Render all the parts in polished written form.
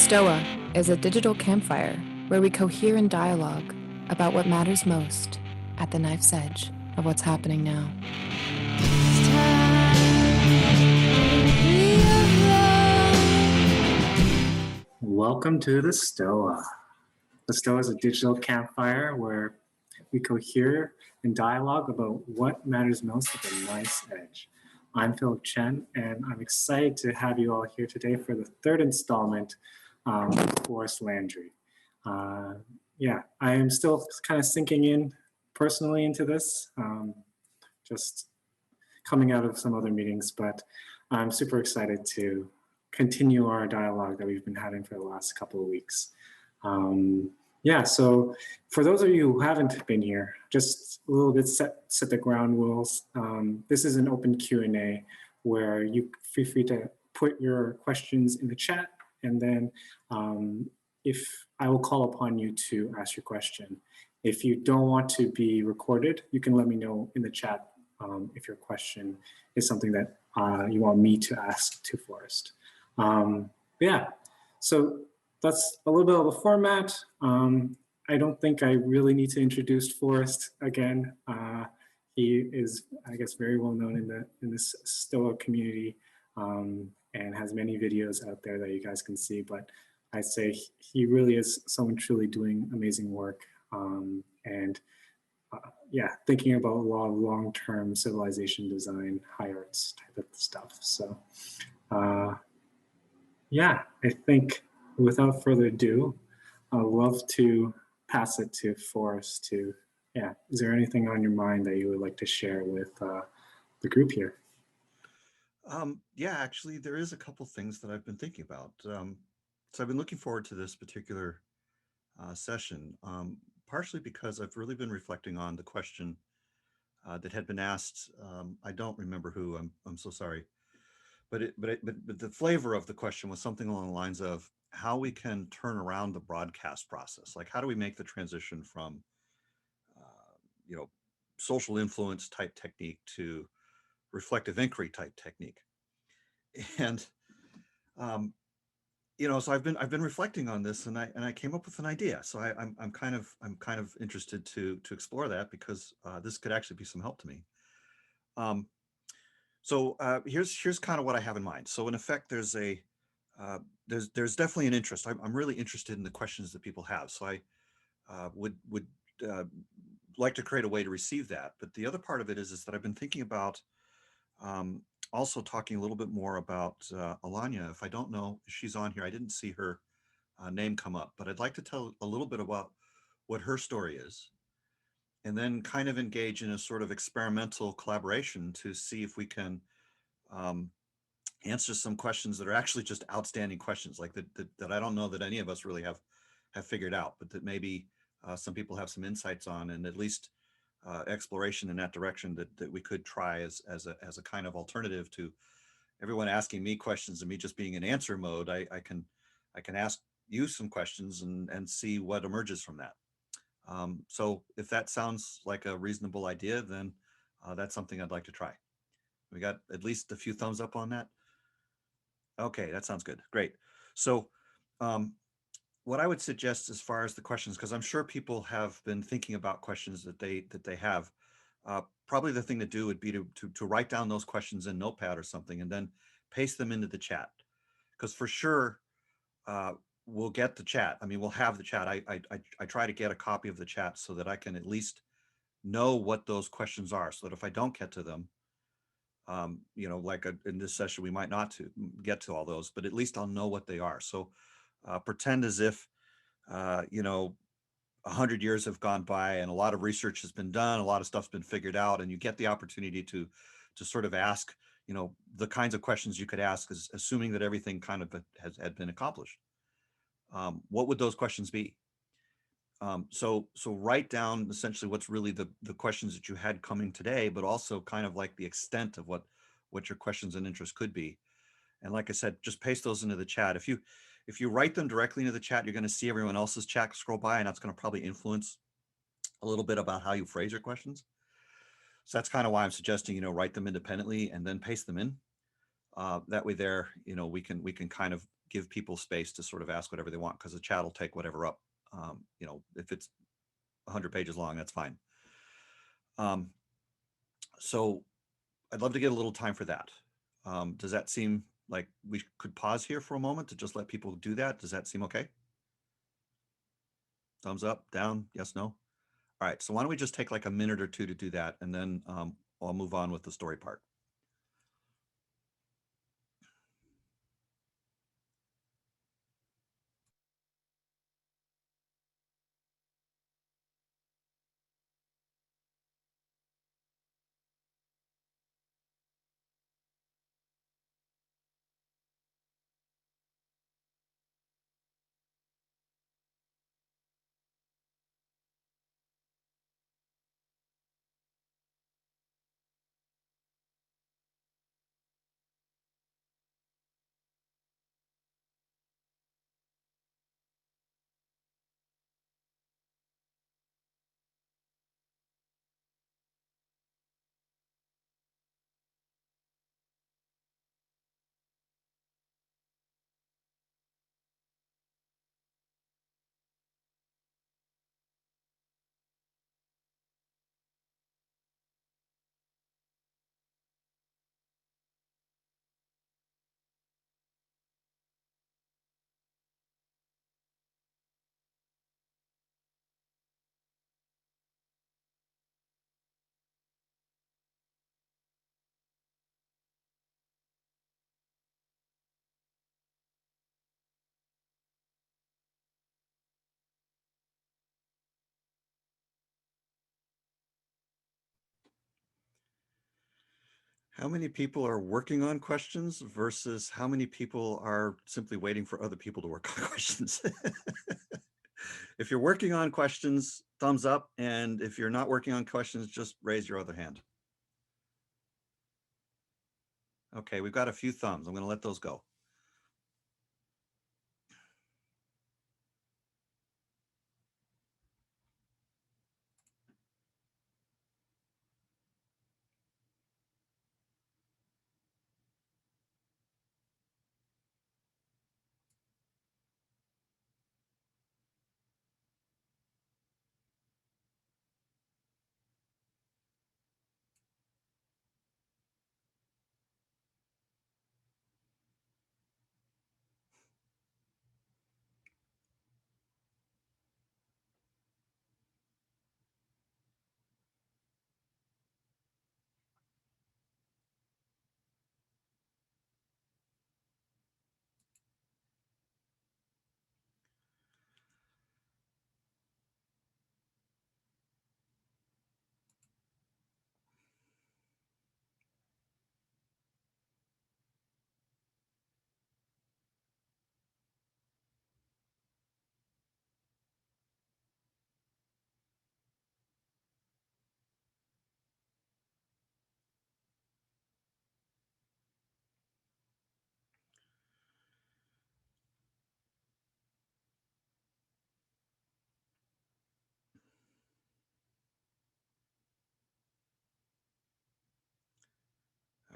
Stoa is a digital campfire where we cohere in dialogue about what matters most at the knife's edge of what's happening now. Welcome to the Stoa. The Stoa is a digital campfire where we cohere in dialogue about what matters most at the knife's edge. I'm Philip Chen, and I'm excited to have you all here today for the third installment with Forrest, Landry. I am still kind of sinking in personally into this, just coming out of some other meetings, but I'm super excited to continue our dialogue that we've been having for the last couple of weeks. So for those of you who haven't been here, just a little bit set the ground rules. This is an open Q&A where you feel free to put your questions in the chat, and then if I will call upon you to ask your question. If you don't want to be recorded, you can let me know in the chat if your question is something that you want me to ask to Forrest. So that's a little bit of the format. I don't think I really need to introduce Forrest again. He is, I guess, very well known in this Stoa community and has many videos out there that you guys can see. But I'd say he really is someone truly doing amazing work thinking about a lot of long-term civilization design, high arts type of stuff. So I think without further ado, I'd love to pass it to Forrest to, is there anything on your mind that you would like to share with the group here? Actually, there is a couple things that I've been thinking about. So I've been looking forward to this particular session, partially because I've really been reflecting on the question that had been asked. I don't remember who. I'm so sorry. But the flavor of the question was something along the lines of how we can turn around the broadcast process. Like, how do we make the transition from, social influence type technique to reflective inquiry type technique? And, so I've been reflecting on this, and I came up with an idea. So I'm kind of interested to explore that, because this could actually be some help to me. So here's kind of what I have in mind. So in effect, there's definitely an interest. I'm really interested in the questions that people have. So I would like to create a way to receive that. But the other part of it is that I've been thinking about also talking a little bit more about Alanya. If I don't know if she's on here, I didn't see her name come up, but I'd like to tell a little bit about what her story is, and then kind of engage in a sort of experimental collaboration to see if we can answer some questions that are actually just outstanding questions, like that I don't know that any of us really have figured out, but that maybe some people have some insights on, and at least exploration in that direction that we could try as a kind of alternative to everyone asking me questions and me just being in answer mode. I can ask you some questions and see what emerges from that. So if that sounds like a reasonable idea, then that's something I'd like to try. We got at least a few thumbs up on that. Okay, that sounds good. Great. So what I would suggest as far as the questions, because I'm sure people have been thinking about questions that they have, probably the thing to do would be to write down those questions in Notepad or something, and then paste them into the chat. Because for sure, we'll get the chat. I mean, we'll have the chat. I try to get a copy of the chat so that I can at least know what those questions are, so that if I don't get to them, in this session, we might not get to all those, but at least I'll know what they are. So pretend as if, 100 years have gone by and a lot of research has been done, a lot of stuff's been figured out, and you get the opportunity to sort of ask, the kinds of questions you could ask, is assuming that everything kind of had been accomplished. What would those questions be? So write down essentially what's really the questions that you had coming today, but also kind of like the extent of what your questions and interests could be. And like I said, just paste those into the chat. If you write them directly into the chat, you're going to see everyone else's chat scroll by, and that's going to probably influence a little bit about how you phrase your questions. So that's kind of why I'm suggesting, write them independently and then paste them in. That way there, we can kind of give people space to sort of ask whatever they want, because the chat will take whatever up. If it's 100 pages long, that's fine. So I'd love to get a little time for that. Does that seem like we could pause here for a moment to just let people do that? Does that seem okay? Thumbs up, down, yes, no? All right, so why don't we just take like a minute or two to do that, and then I'll move on with the story part. How many people are working on questions versus how many people are simply waiting for other people to work on questions? If you're working on questions, thumbs up. And if you're not working on questions, just raise your other hand. Okay, we've got a few thumbs. I'm going to let those go.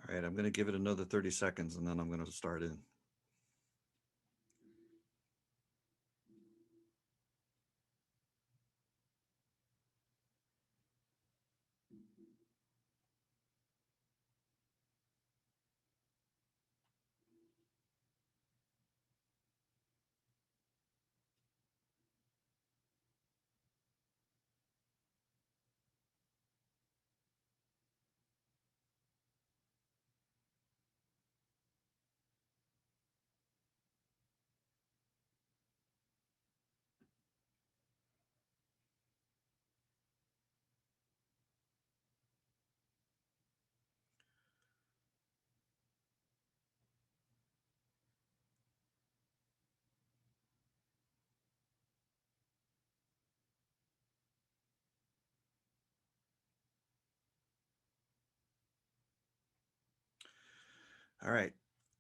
All right, I'm going to give it another 30 seconds and then I'm going to start in. All right,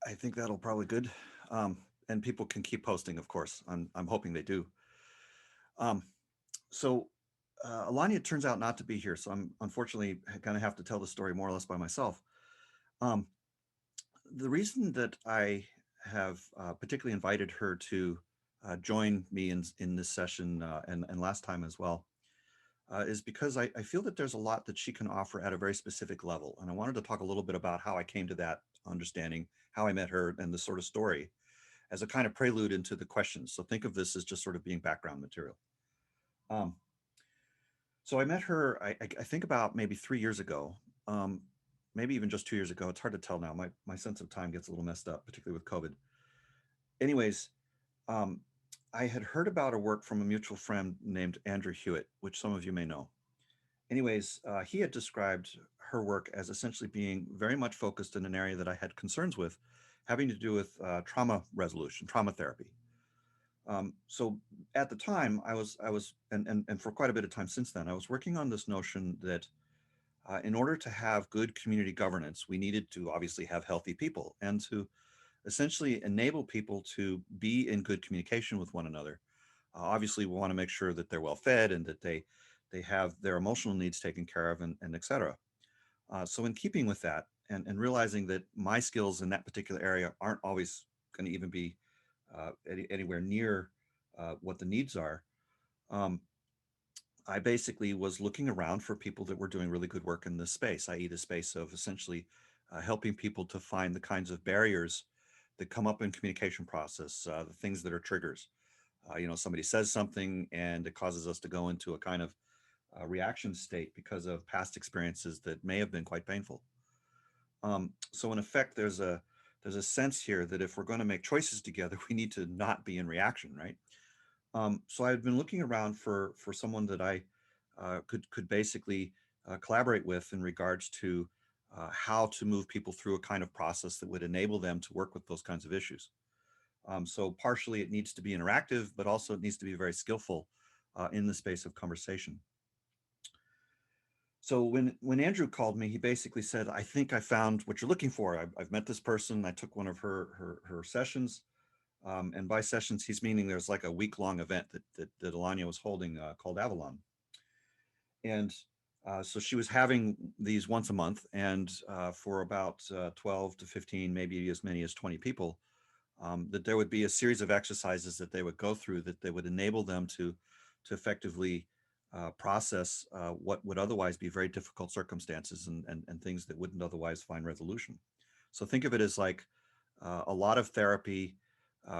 I think that'll probably good. And people can keep posting, of course. I'm hoping they do. So Alanya turns out not to be here, so I'm unfortunately going to have to tell the story more or less by myself. The reason that I have particularly invited her to join me in this session and last time as well is because I feel that there's a lot that she can offer at a very specific level. And I wanted to talk a little bit about how I came to that understanding, how I met her, and the sort of story as a kind of prelude into the questions. So think of this as just sort of being background material. Um, so I met her, I think about maybe 3 years ago, um, maybe even just 2 years ago. It's hard to tell now. My sense of time gets a little messed up, particularly with COVID. Anyways, um, I had heard about her work from a mutual friend named Andrew Hewitt, which some of you may know. Anyways, he had described her work as essentially being very much focused in an area that I had concerns with, having to do with trauma resolution, trauma therapy. So at the time, and for quite a bit of time since then, I was working on this notion that in order to have good community governance, we needed to obviously have healthy people and to essentially enable people to be in good communication with one another. Obviously, we want to make sure that they're well fed and that they have their emotional needs taken care of and et cetera. So in keeping with that and realizing that my skills in that particular area aren't always going to even be anywhere near what the needs are, um, I basically was looking around for people that were doing really good work in this space, i.e. the space of essentially helping people to find the kinds of barriers that come up in communication process, the things that are triggers. Somebody says something and it causes us to go into a kind of reaction state because of past experiences that may have been quite painful. So in effect, there's a sense here that if we're going to make choices together, we need to not be in reaction, right? So I've been looking around for someone that I could basically collaborate with in regards to how to move people through a kind of process that would enable them to work with those kinds of issues. So partially it needs to be interactive, but also it needs to be very skillful in the space of conversation. So when Andrew called me, he basically said, "I think I found what you're looking for. I've met this person. I took one of her sessions, and by sessions he's meaning there's like a week-long event that Alanya was holding called Avalon, and so she was having these once a month, and for about 12 to 15, maybe as many as 20 people, that there would be a series of exercises that they would go through that they would enable them to effectively process what would otherwise be very difficult circumstances and things that wouldn't otherwise find resolution. So think of it as like a lot of therapy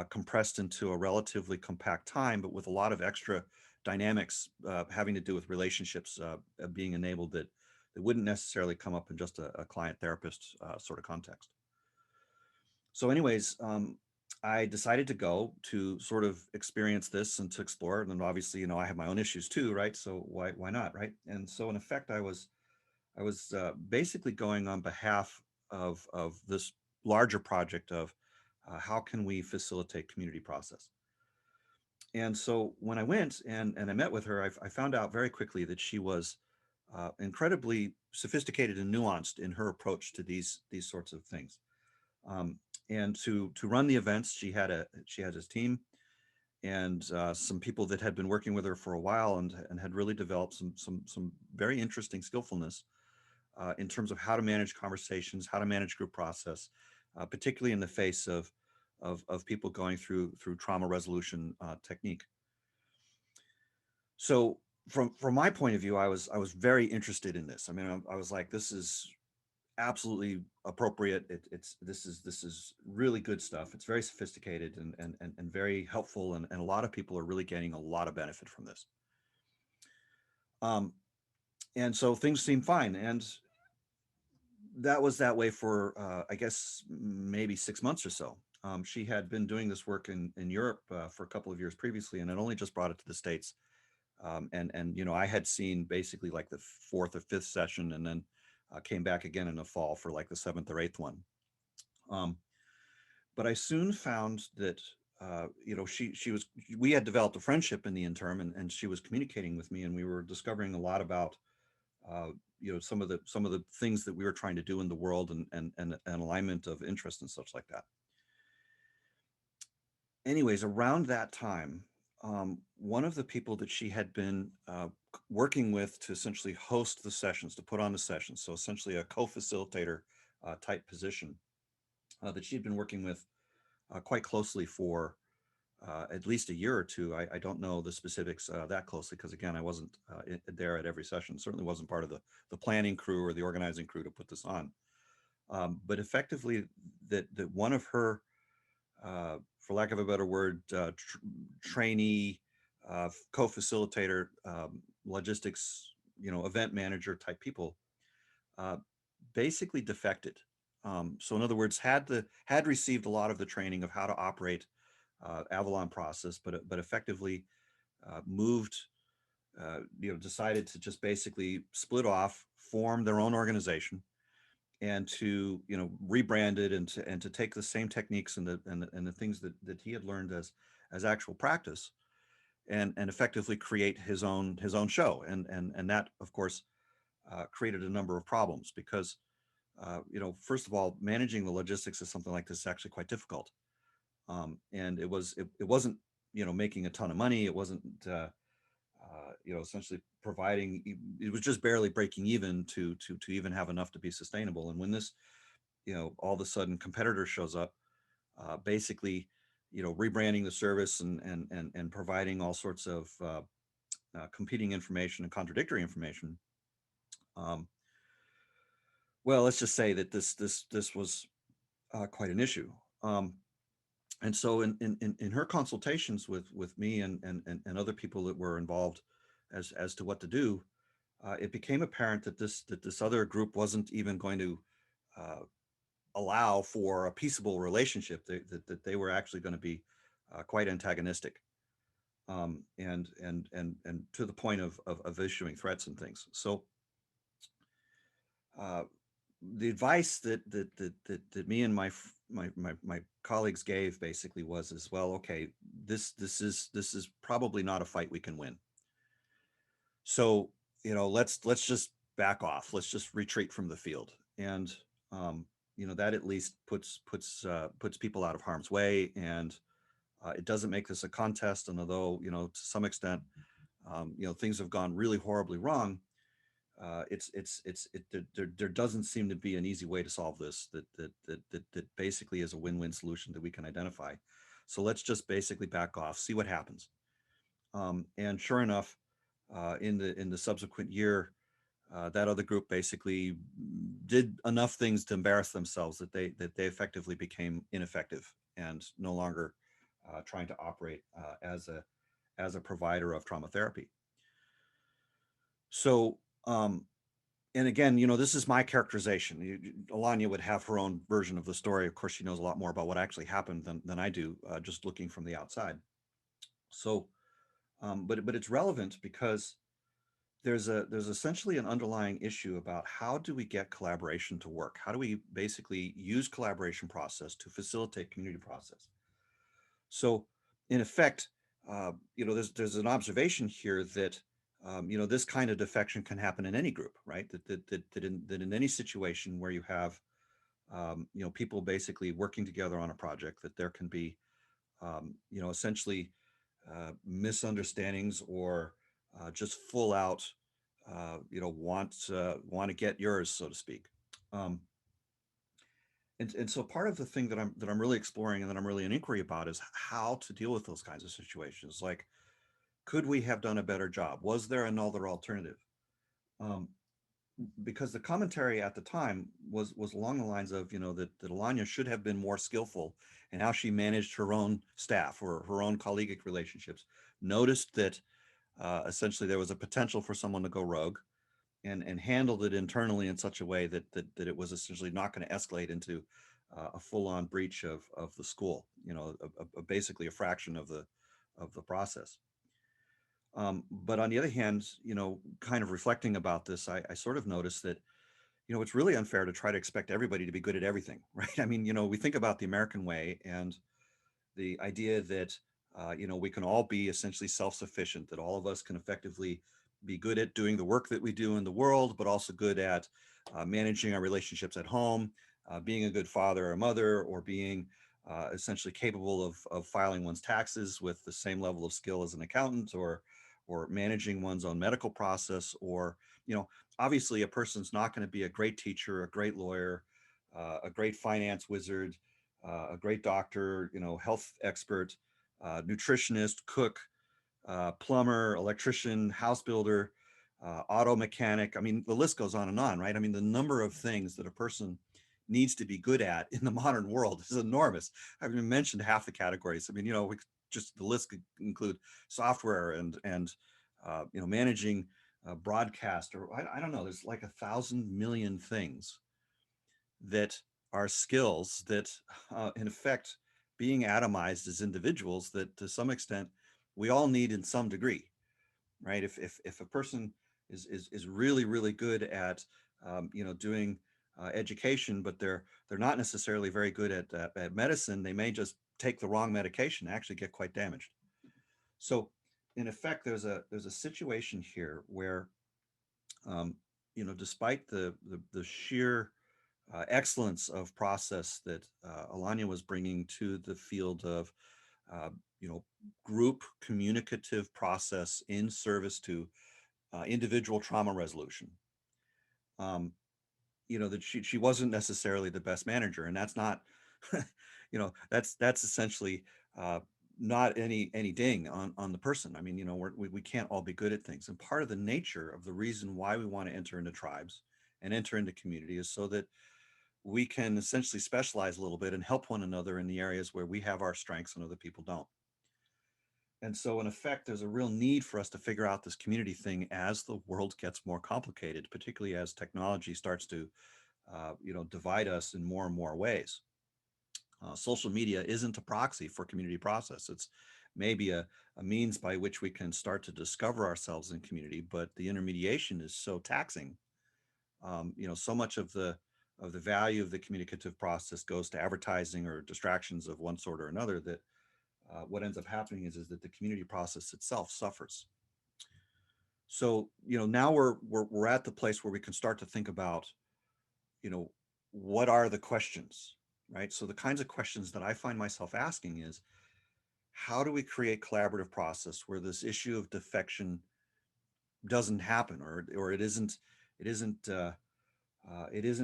compressed into a relatively compact time, but with a lot of extra dynamics having to do with relationships being enabled that wouldn't necessarily come up in just a client therapist sort of context. So anyways, I decided to go to sort of experience this and to explore it. And obviously, I have my own issues too, right? So why not, right? And so in effect, I was basically going on behalf of this larger project of how can we facilitate community process. And so when I went and I met with her, I found out very quickly that she was incredibly sophisticated and nuanced in her approach to these sorts of things. Um, and to run the events, she had a team and some people that had been working with her for a while and had really developed some very interesting skillfulness in terms of how to manage conversations, how to manage group process, particularly in the face of people going through trauma resolution technique. So from my point of view, I was very interested in this. I mean, I was like, this is absolutely appropriate. This is really good stuff. It's very sophisticated and very helpful, and a lot of people are really gaining a lot of benefit from this. Um, and so things seem fine, and that was that way for I guess maybe 6 months or so. She had been doing this work in Europe for a couple of years previously, and had only just brought it to the States. And I had seen basically like the fourth or fifth session, and then came back again in the fall for like the seventh or eighth one. Um, but I soon found that we had developed a friendship in the interim, and she was communicating with me, and we were discovering a lot about uh, some of the things that we were trying to do in the world, and alignment of interest and such like that. Anyways, around that time, one of the people that she had been working with to essentially host the sessions, to put on the sessions, so essentially a co-facilitator type position, that she'd been working with quite closely for at least a year or two. I don't know the specifics that closely because, again, I wasn't there at every session. Certainly wasn't part of the planning crew or the organizing crew to put this on. But effectively, that one of her, for lack of a better word, trainee, co-facilitator, logistics, event manager type people, uh, basically defected. So in other words, had received a lot of the training of how to operate Avalon process, but effectively moved, decided to just basically split off, form their own organization, and to rebrand it and to take the same techniques and the things that he had learned as actual practice and effectively create his own show and that of course created a number of problems because first of all, managing the logistics of something like this is actually quite difficult. And it wasn't making a ton of money. It wasn't essentially providing. It was just barely breaking even to even have enough to be sustainable. And when this all of a sudden competitor shows up, basically rebranding the service and providing all sorts of competing information and contradictory information. Um, well, let's just say that this was quite an issue. And so in her consultations with me and other people that were involved as to what to do, it became apparent that this other group wasn't even going to uh, allow for a peaceable relationship. That they were actually going to be quite antagonistic, and to the point of issuing threats and things. So uh, the advice that me and my colleagues gave basically was as well, okay, this is probably not a fight we can win. So let's just back off. Let's just retreat from the field, and um, that at least puts people out of harm's way, and it doesn't make this a contest. And although to some extent things have gone really horribly wrong, there doesn't seem to be an easy way to solve this that basically is a win-win solution that we can identify. So let's just basically back off, see what happens. And sure enough, in the subsequent year, that other group basically did enough things to embarrass themselves that they effectively became ineffective and no longer trying to operate as a provider of trauma therapy. So and again, this is my characterization. Alanya would have her own version of the story. Of course, she knows a lot more about what actually happened than I do, just looking from the outside. So, but it's relevant because there's essentially an underlying issue about how do we get collaboration to work? How do we basically use collaboration process to facilitate community process? So, in effect, there's an observation here that this kind of defection can happen in any group, right? That in any situation where you have people basically working together on a project, that there can be essentially misunderstandings or just full out want to get yours, so to speak. Um, and so part of the thing that I'm really exploring and that I'm really in inquiry about is how to deal with those kinds of situations. Like, could we have done a better job? Was there another alternative? Um, because the commentary at the time was along the lines of that Alanya should have been more skillful in how she managed her own staff or her own collegiate relationships. Noticed that essentially there was a potential for someone to go rogue, and handled it internally in such a way that it was essentially not going to escalate into a full-on breach of the school. Basically a fraction of the process. But on the other hand, kind of reflecting about this, I sort of noticed that it's really unfair to try to expect everybody to be good at everything, right? I mean, we think about the American way and the idea that we can all be essentially self-sufficient, that all of us can effectively be good at doing the work that we do in the world, but also good at managing our relationships at home, being a good father or mother, or being essentially capable of filing one's taxes with the same level of skill as an accountant, or managing one's own medical process, or obviously a person's not going to be a great teacher, a great lawyer, a great finance wizard, a great doctor, health expert, nutritionist, cook, plumber, electrician, house builder, auto mechanic. I mean, the list goes on and on, right? I mean, the number of things that a person needs to be good at in the modern world is enormous. I've even mentioned half the categories. I mean, just the list could include software and managing broadcast, or I don't know. There's like 1,000 million things that are skills that, in effect, being atomized as individuals that to some extent we all need in some degree, right? If a person is really really good at doing education, but they're not necessarily very good at medicine, they may just take the wrong medication and actually get quite damaged. So in effect, there's a situation here where despite the sheer excellence of process that Alanya was bringing to the field of uh, group communicative process in service to individual trauma resolution. Um, that she wasn't necessarily the best manager, and that's not, that's essentially uh, not any ding on the person. I mean, we can't all be good at things, and part of the nature of the reason why we want to enter into tribes and enter into community is so that we can essentially specialize a little bit and help one another in the areas where we have our strengths and other people don't. And so, in effect, there's a real need for us to figure out this community thing as the world gets more complicated, particularly as technology starts to, divide us in more and more ways. Social media isn't a proxy for community process. It's maybe a means by which we can start to discover ourselves in community, but the intermediation is so taxing. So much of the value of the communicative process goes to advertising or distractions of one sort or another that what ends up happening is that the community process itself suffers. So now we're at the place where we can start to think about you know what are the questions, right? So the kinds of questions that I find myself asking is, how do we create collaborative process where this issue of defection doesn't happen, or it isn't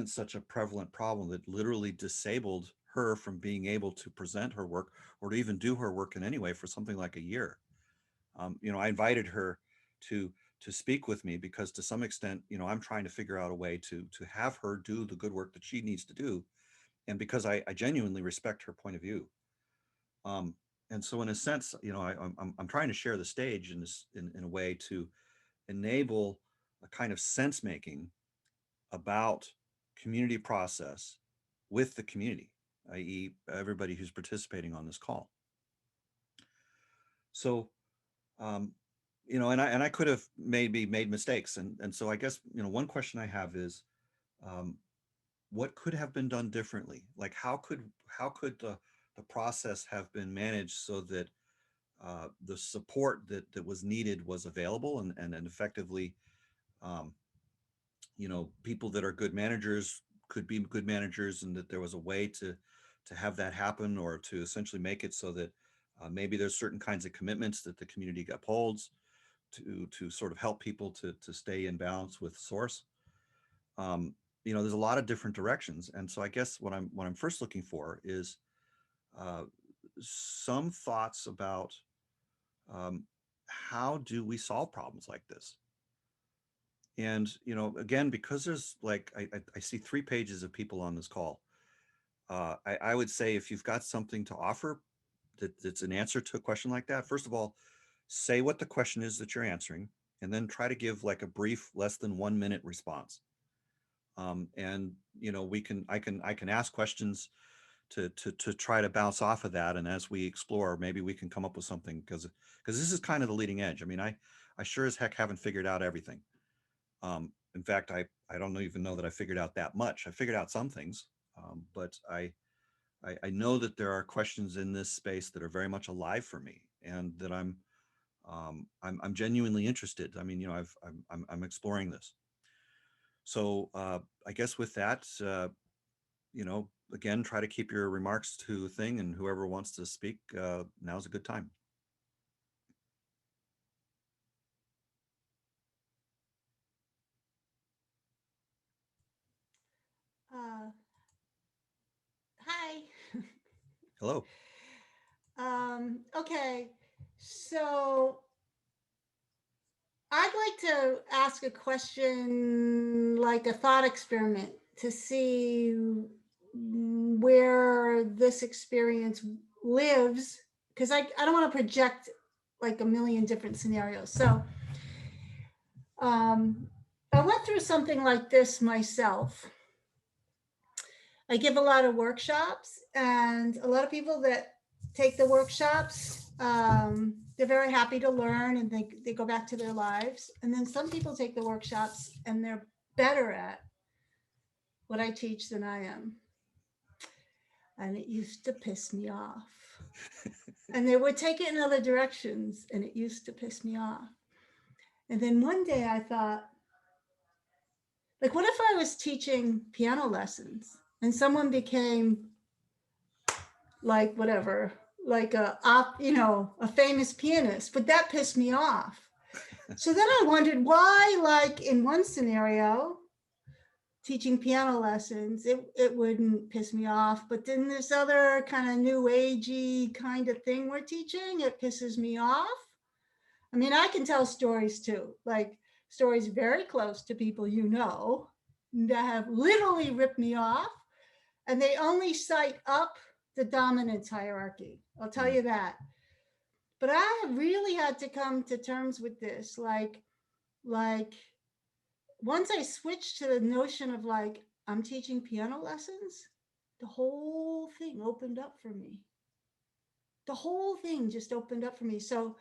such a prevalent problem that literally disabled her from being able to present her work or to even do her work in any way for something like a year. I invited her to to speak with me because to some extent, I'm trying to figure out a way to have her do the good work that she needs to do, and because I genuinely respect her point of view. Um, and so, in a sense, I'm trying to share the stage in a way to enable a kind of sense making about community process with the community, i.e., everybody who's participating on this call. So, um, and I could have maybe made mistakes, and so I guess one question I have is, um, what could have been done differently? Like how could the process have been managed so that the support that was needed was available and effectively, um, people that are good managers could be good managers, and that there was a way to have that happen, or to essentially make it so that maybe there's certain kinds of commitments that the community upholds to sort of help people to stay in balance with source. Um, there's a lot of different directions, and so I guess what I'm first looking for is uh, some thoughts about um, how do we solve problems like this. And again, because there's like I see 3 pages of people on this call, I would say if you've got something to offer that's an answer to a question like that, first of all, say what the question is that you're answering, and then try to give like a brief, less than 1 minute response. And I can ask questions to try to bounce off of that, and as we explore, maybe we can come up with something, because this is kind of the leading edge. I mean, I sure as heck haven't figured out everything. In fact, I don't even know that I figured out that much. I figured out some things, but I know that there are questions in this space that are very much alive for me, and that I'm genuinely interested. I mean, I'm exploring this. So I guess with that, again, try to keep your remarks to a thing, and whoever wants to speak, now's a good time. Uh, Hi. Hello. Okay, so I'd like to ask a question, like a thought experiment, to see where this experience lives, because I don't want to project like a million different scenarios. So I went through something like this myself. I give a lot of workshops, and a lot of people that take the workshops, they're very happy to learn, and they go back to their lives. And then some people take the workshops and they're better at what I teach than I am. And it used to piss me off. And they would take it in other directions, and it used to piss me off. And then one day I thought, like, what if I was teaching piano lessons and someone became like whatever, like a famous pianist, but that pissed me off. So then I wondered why, like in one scenario, teaching piano lessons, it wouldn't piss me off. But then this other kind of new agey kind of thing we're teaching, it pisses me off. I mean, I can tell stories too, like stories very close to people that have literally ripped me off, and they only cite up the dominance hierarchy. I'll tell you that. But I really had to come to terms with this. Like once I switched to the notion of like, I'm teaching piano lessons, the whole thing opened up for me. The whole thing just opened up for me. So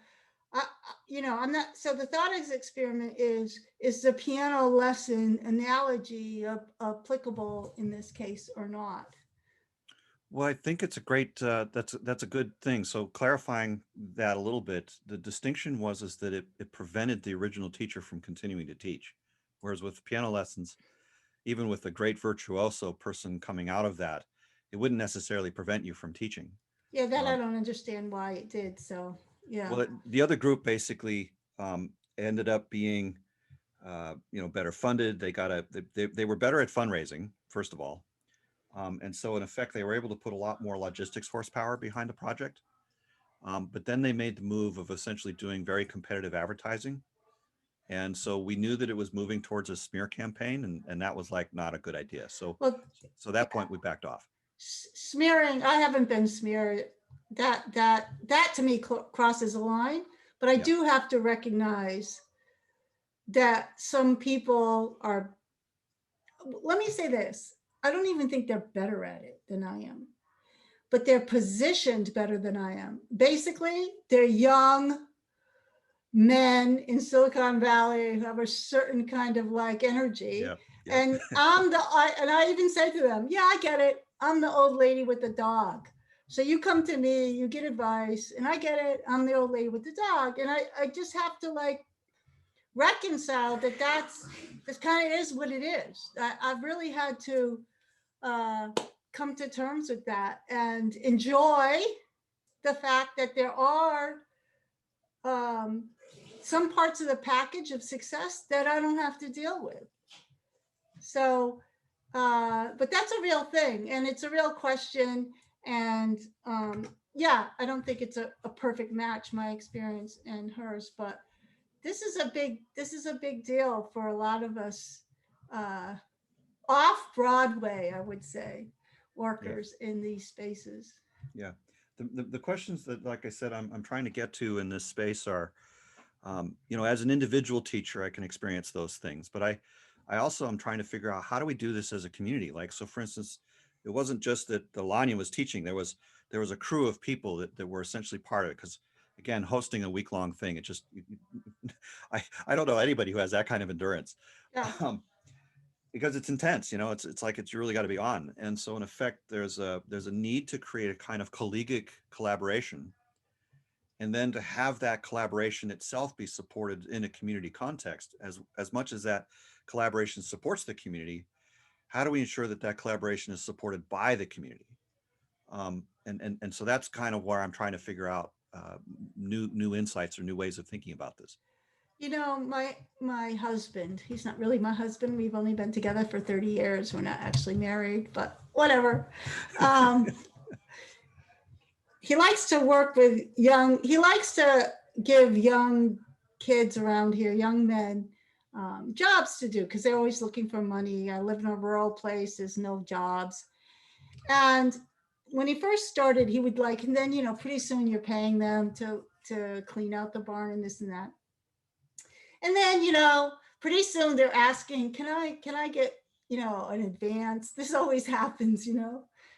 I'm not, so the thought experiment is the piano lesson analogy applicable in this case or not? Well, I think it's a great, that's a good thing. So clarifying that a little bit, the distinction was is that it prevented the original teacher from continuing to teach. Whereas with piano lessons, even with a great virtuoso person coming out of that, it wouldn't necessarily prevent you from teaching. Yeah, that I don't understand why it did. So yeah. Well, the other group basically ended up being, better funded. They were better at fundraising, first of all. And so in effect, they were able to put a lot more logistics horsepower behind the project. But then they made the move of essentially doing very competitive advertising. And so we knew that it was moving towards a smear campaign, and that was like not a good idea. So, at that point we backed off. Smearing, I haven't been smeared. That to me crosses a line, but I do have to recognize that some people are, let me say this, I don't even think they're better at it than I am, but they're positioned better than I am. Basically, they're young men in Silicon Valley who have a certain kind of like energy. Yeah. And I even say to them, yeah, I get it. I'm the old lady with the dog. So you come to me, you get advice, and I get it. I'm the old lady with the dog. And I just have to like reconcile that this kind of is what it is. I've really had to come to terms with that and enjoy the fact that there are some parts of the package of success that I don't have to deal with. So, but that's a real thing, and it's a real question. And yeah, I don't think it's a perfect match, my experience and hers, but this is a big deal for a lot of us off Broadway, I would say, workers in these spaces. Yeah. The questions that, like I said, I'm trying to get to in this space are, as an individual teacher, I can experience those things, but I also am trying to figure out how do we do this as a community? Like, so for instance, it wasn't just that Alanya was teaching, there was a crew of people that were essentially part of it. Because again, hosting a week-long thing, it just, I don't know anybody who has that kind of endurance. Yeah. Because it's intense, it's like it's really got to be on. And so in effect, there's a need to create a kind of collegiate collaboration, and then to have that collaboration itself be supported in a community context. As much as that collaboration supports the community, how do we ensure that that collaboration is supported by the community? And so that's kind of where I'm trying to figure out new insights or new ways of thinking about this. My husband, he's not really my husband. We've only been together for 30 years. We're not actually married, but whatever. he likes to work with he likes to give young kids around here, young men, jobs to do because they're always looking for money. I live in a rural place, there's no jobs. And when he first started, he would like, and then, pretty soon you're paying them to clean out the barn and this and that. And then, pretty soon they're asking, can I get, an advance? This always happens, and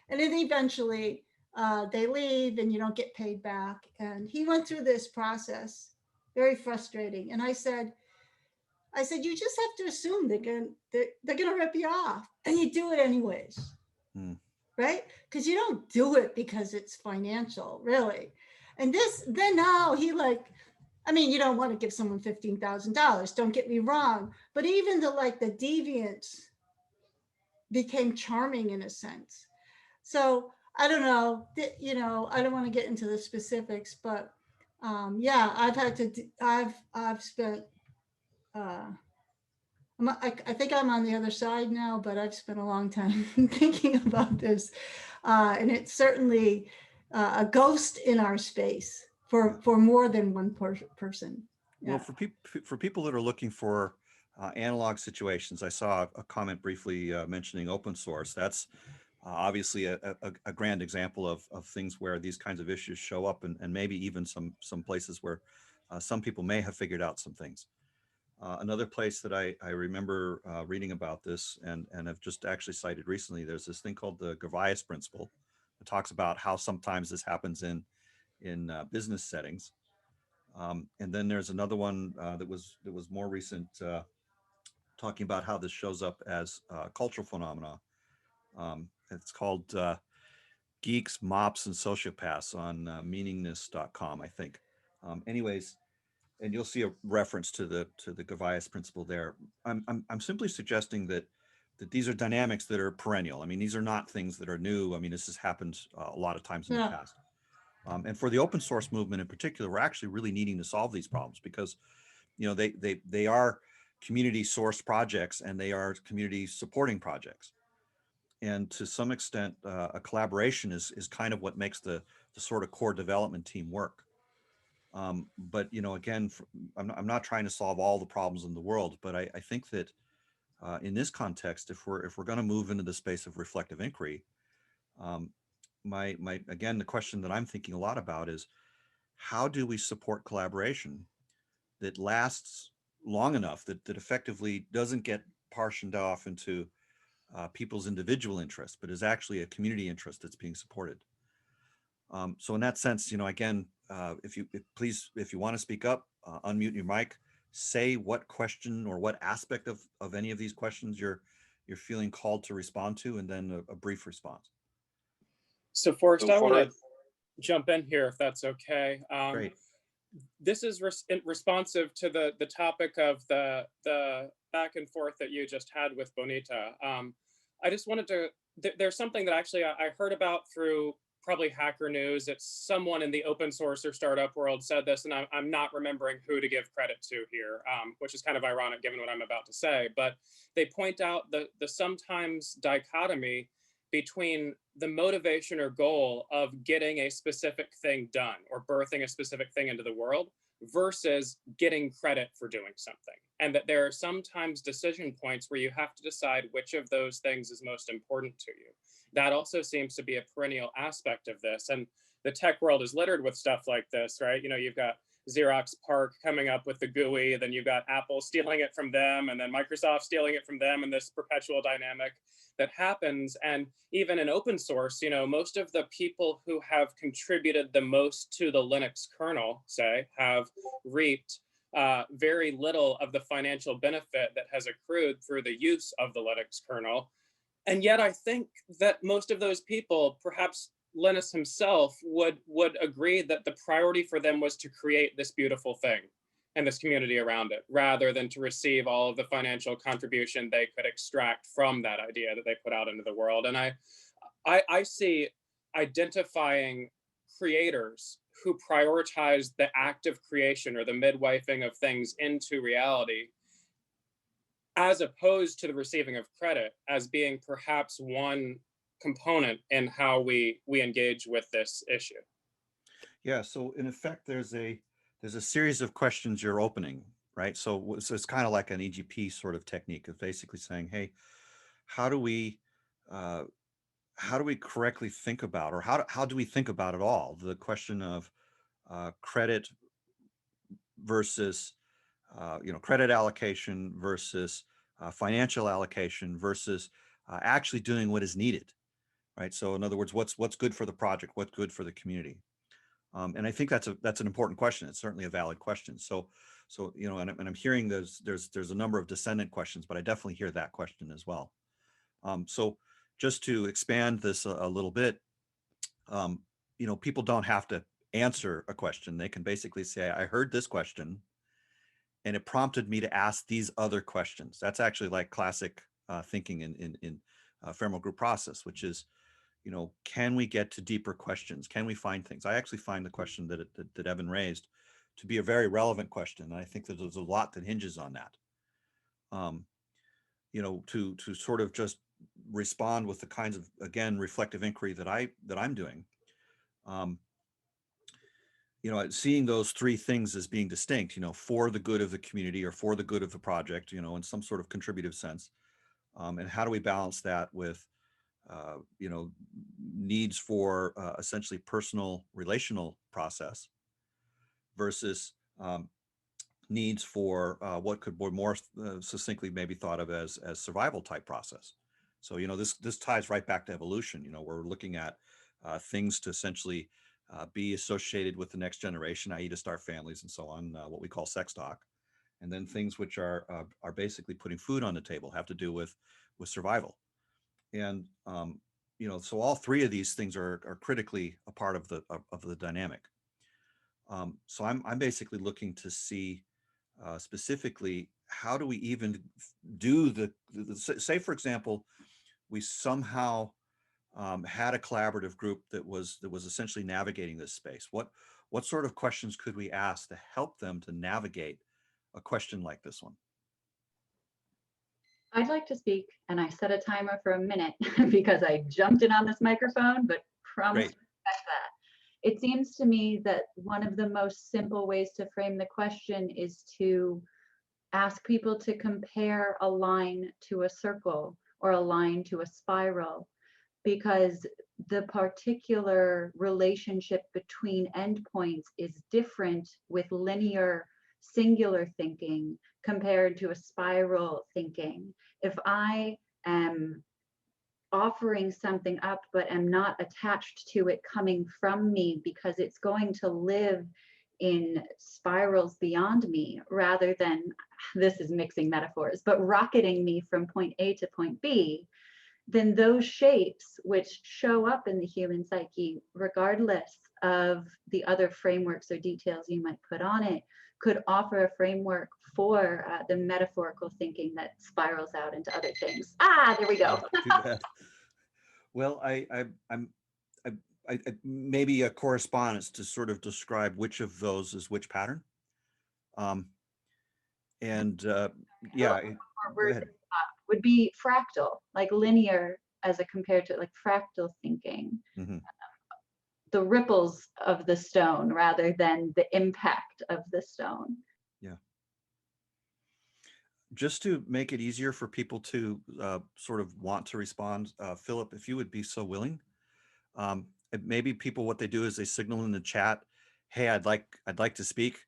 then eventually they leave and you don't get paid back. And he went through this process, very frustrating. And I said, you just have to assume they're gonna rip you off, and you do it anyways, right? Because you don't do it because it's financial, really. And then now he like, I mean, you don't want to give someone $15,000. Don't get me wrong, but even the deviants became charming in a sense. So I don't know, I don't want to get into the specifics, but yeah, I've spent. I think I'm on the other side now, but I've spent a long time thinking about this, and it's certainly a ghost in our space for more than one person. Yeah. Well, for people that are looking for analog situations, I saw a comment briefly mentioning open source. That's obviously a grand example of things where these kinds of issues show up, and maybe even some places where some people may have figured out some things. Another place that I remember reading about this and have just actually cited recently, there's this thing called the Gavaius principle. It talks about how sometimes this happens in business settings. And then there's another one that was more recent, talking about how this shows up as cultural phenomena. It's called Geeks, Mops, and Sociopaths on meaningness.com, I think. Anyways, and you'll see a reference to the Gavaius principle there. I'm simply suggesting that these are dynamics that are perennial. I mean, these are not things that are new. I mean, this has happened a lot of times in the past. And for the open source movement in particular, we're actually really needing to solve these problems because, they are community sourced projects and they are community supporting projects. And to some extent, a collaboration is kind of what makes the sort of core development team work. But again, I'm not trying to solve all the problems in the world, but I think that in this context, if we're going to move into the space of reflective inquiry, again, the question that I'm thinking a lot about is how do we support collaboration that lasts long enough that effectively doesn't get partitioned off into people's individual interests, but is actually a community interest that's being supported. So in that sense, again, if you want to speak up, unmute your mic, say what question or what aspect of any of these questions you're feeling called to respond to, and then a brief response. So Forrest, I want to jump in here if that's okay. Great. This is responsive to the topic of the back and forth that you just had with Bonita. I just wanted to, there's something that actually I heard about through probably Hacker News. It's someone in the open source or startup world said this, and I'm not remembering who to give credit to here, which is kind of ironic given what I'm about to say. But they point out the sometimes dichotomy between the motivation or goal of getting a specific thing done or birthing a specific thing into the world versus getting credit for doing something. And that there are sometimes decision points where you have to decide which of those things is most important to you. That also seems to be a perennial aspect of this. And the tech world is littered with stuff like this, right? You've got Xerox PARC coming up with the GUI, then you've got Apple stealing it from them, and then Microsoft stealing it from them, and this perpetual dynamic that happens. And even in open source, most of the people who have contributed the most to the Linux kernel, say, have reaped very little of the financial benefit that has accrued through the use of the Linux kernel. And yet I think that most of those people, perhaps Linus himself, would agree that the priority for them was to create this beautiful thing and this community around it, rather than to receive all of the financial contribution they could extract from that idea that they put out into the world. And I see identifying creators who prioritize the act of creation or the midwifing of things into reality, as opposed to the receiving of credit, as being perhaps one component in how we engage with this issue. Yeah. So in effect, there's a series of questions you're opening, right? So it's kind of like an EGP sort of technique of basically saying, hey, how do we uh, correctly think about, or how do we think about it all? The question of credit versus credit allocation versus financial allocation versus actually doing what is needed, right? So in other words, what's good for the project, what's good for the community. And I think that's an important question. It's certainly a valid question. So and I'm hearing there's a number of descendant questions, but I definitely hear that question as well. So just to expand this a little bit, people don't have to answer a question. They can basically say, I heard this question and it prompted me to ask these other questions. That's actually like classic thinking in ephemeral group process, which is, can we get to deeper questions? Can we find things? I actually find the question that Evan raised to be a very relevant question. And I think that there's a lot that hinges on that. To sort of just respond with the kinds of, again, reflective inquiry that I'm doing. Seeing those three things as being distinct, for the good of the community or for the good of the project, in some sort of contributive sense. And how do we balance that with, needs for essentially personal relational process versus needs for what could be more succinctly maybe thought of as survival type process. So, this ties right back to evolution. We're looking at things to essentially be associated with the next generation, i.e. to start families and so on, what we call sex talk. And then things which are basically putting food on the table have to do with survival. And, so all three of these things are critically a part of the dynamic. So I'm basically looking to see specifically, how do we even do say, for example, we somehow had a collaborative group that was essentially navigating this space. What sort of questions could we ask to help them to navigate a question like this one? I'd like to speak, and I set a timer for a minute because I jumped in on this microphone, but promise to respect that. It seems to me that one of the most simple ways to frame the question is to ask people to compare a line to a circle or a line to a spiral, because the particular relationship between endpoints is different with linear singular thinking compared to a spiral thinking. If I am offering something up but am not attached to it coming from me because it's going to live in spirals beyond me, rather than, this is mixing metaphors, but rocketing me from point A to point B, then those shapes which show up in the human psyche, regardless of the other frameworks or details you might put on it, could offer a framework for the metaphorical thinking that spirals out into other things. There we go. Well, I'm maybe a correspondence to sort of describe which of those is which pattern. Yeah, would be fractal, like linear as a compared to like fractal thinking. Mm-hmm. The ripples of the stone rather than the impact of the stone. Yeah. Just to make it easier for people to sort of want to respond, Philip, if you would be so willing, maybe people, what they do is they signal in the chat, hey, I'd like to speak.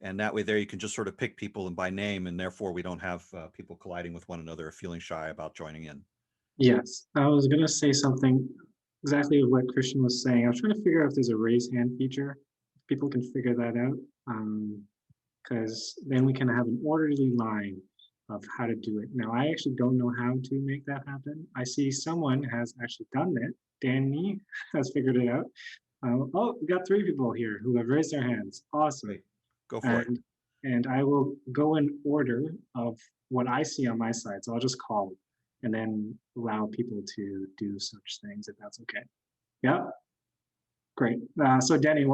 And that way there you can just sort of pick people and by name, and therefore we don't have people colliding with one another or feeling shy about joining in. Yes, I was going to say something exactly what Christian was saying. I was trying to figure out if there's a raise hand feature. People can figure that out, because then we can have an orderly line of how to do it. Now, I actually don't know how to make that happen. I see someone has actually done it. Danny has figured it out. Oh, we got 3 people here who have raised their hands. Awesome. Great. Go for it. And I will go in order of what I see on my side. So I'll just call and then allow people to do such things if that's okay. Yeah, great. So Danny,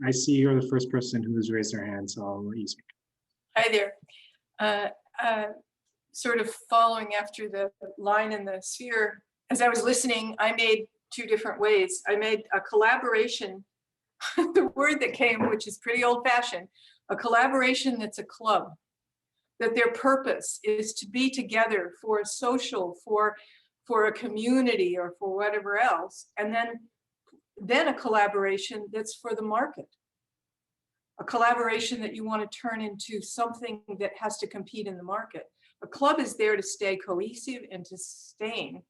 I see you're the first person who has raised their hand, so I'll let you speak. Hi there. Sort of following after the line in the sphere, as I was listening, I made 2 different ways. I made a collaboration. The word that came, which is pretty old fashioned, a collaboration that's a club, that their purpose is to be together for a social, for a community or for whatever else. And then a collaboration that's for the market. A collaboration that you want to turn into something that has to compete in the market. A club is there to stay cohesive and to sustain.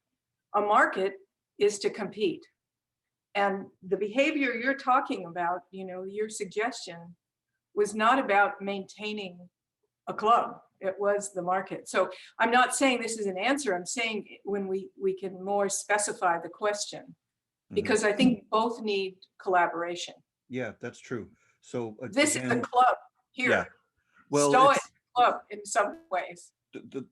A market is to compete. And the behavior you're talking about, you know, your suggestion was not about maintaining a club. It was the market. So I'm not saying this is an answer. I'm saying when we can more specify the question, because I think both need collaboration. Yeah, that's true. So This is a club here. Yeah. Well, Stoa is a club in some ways.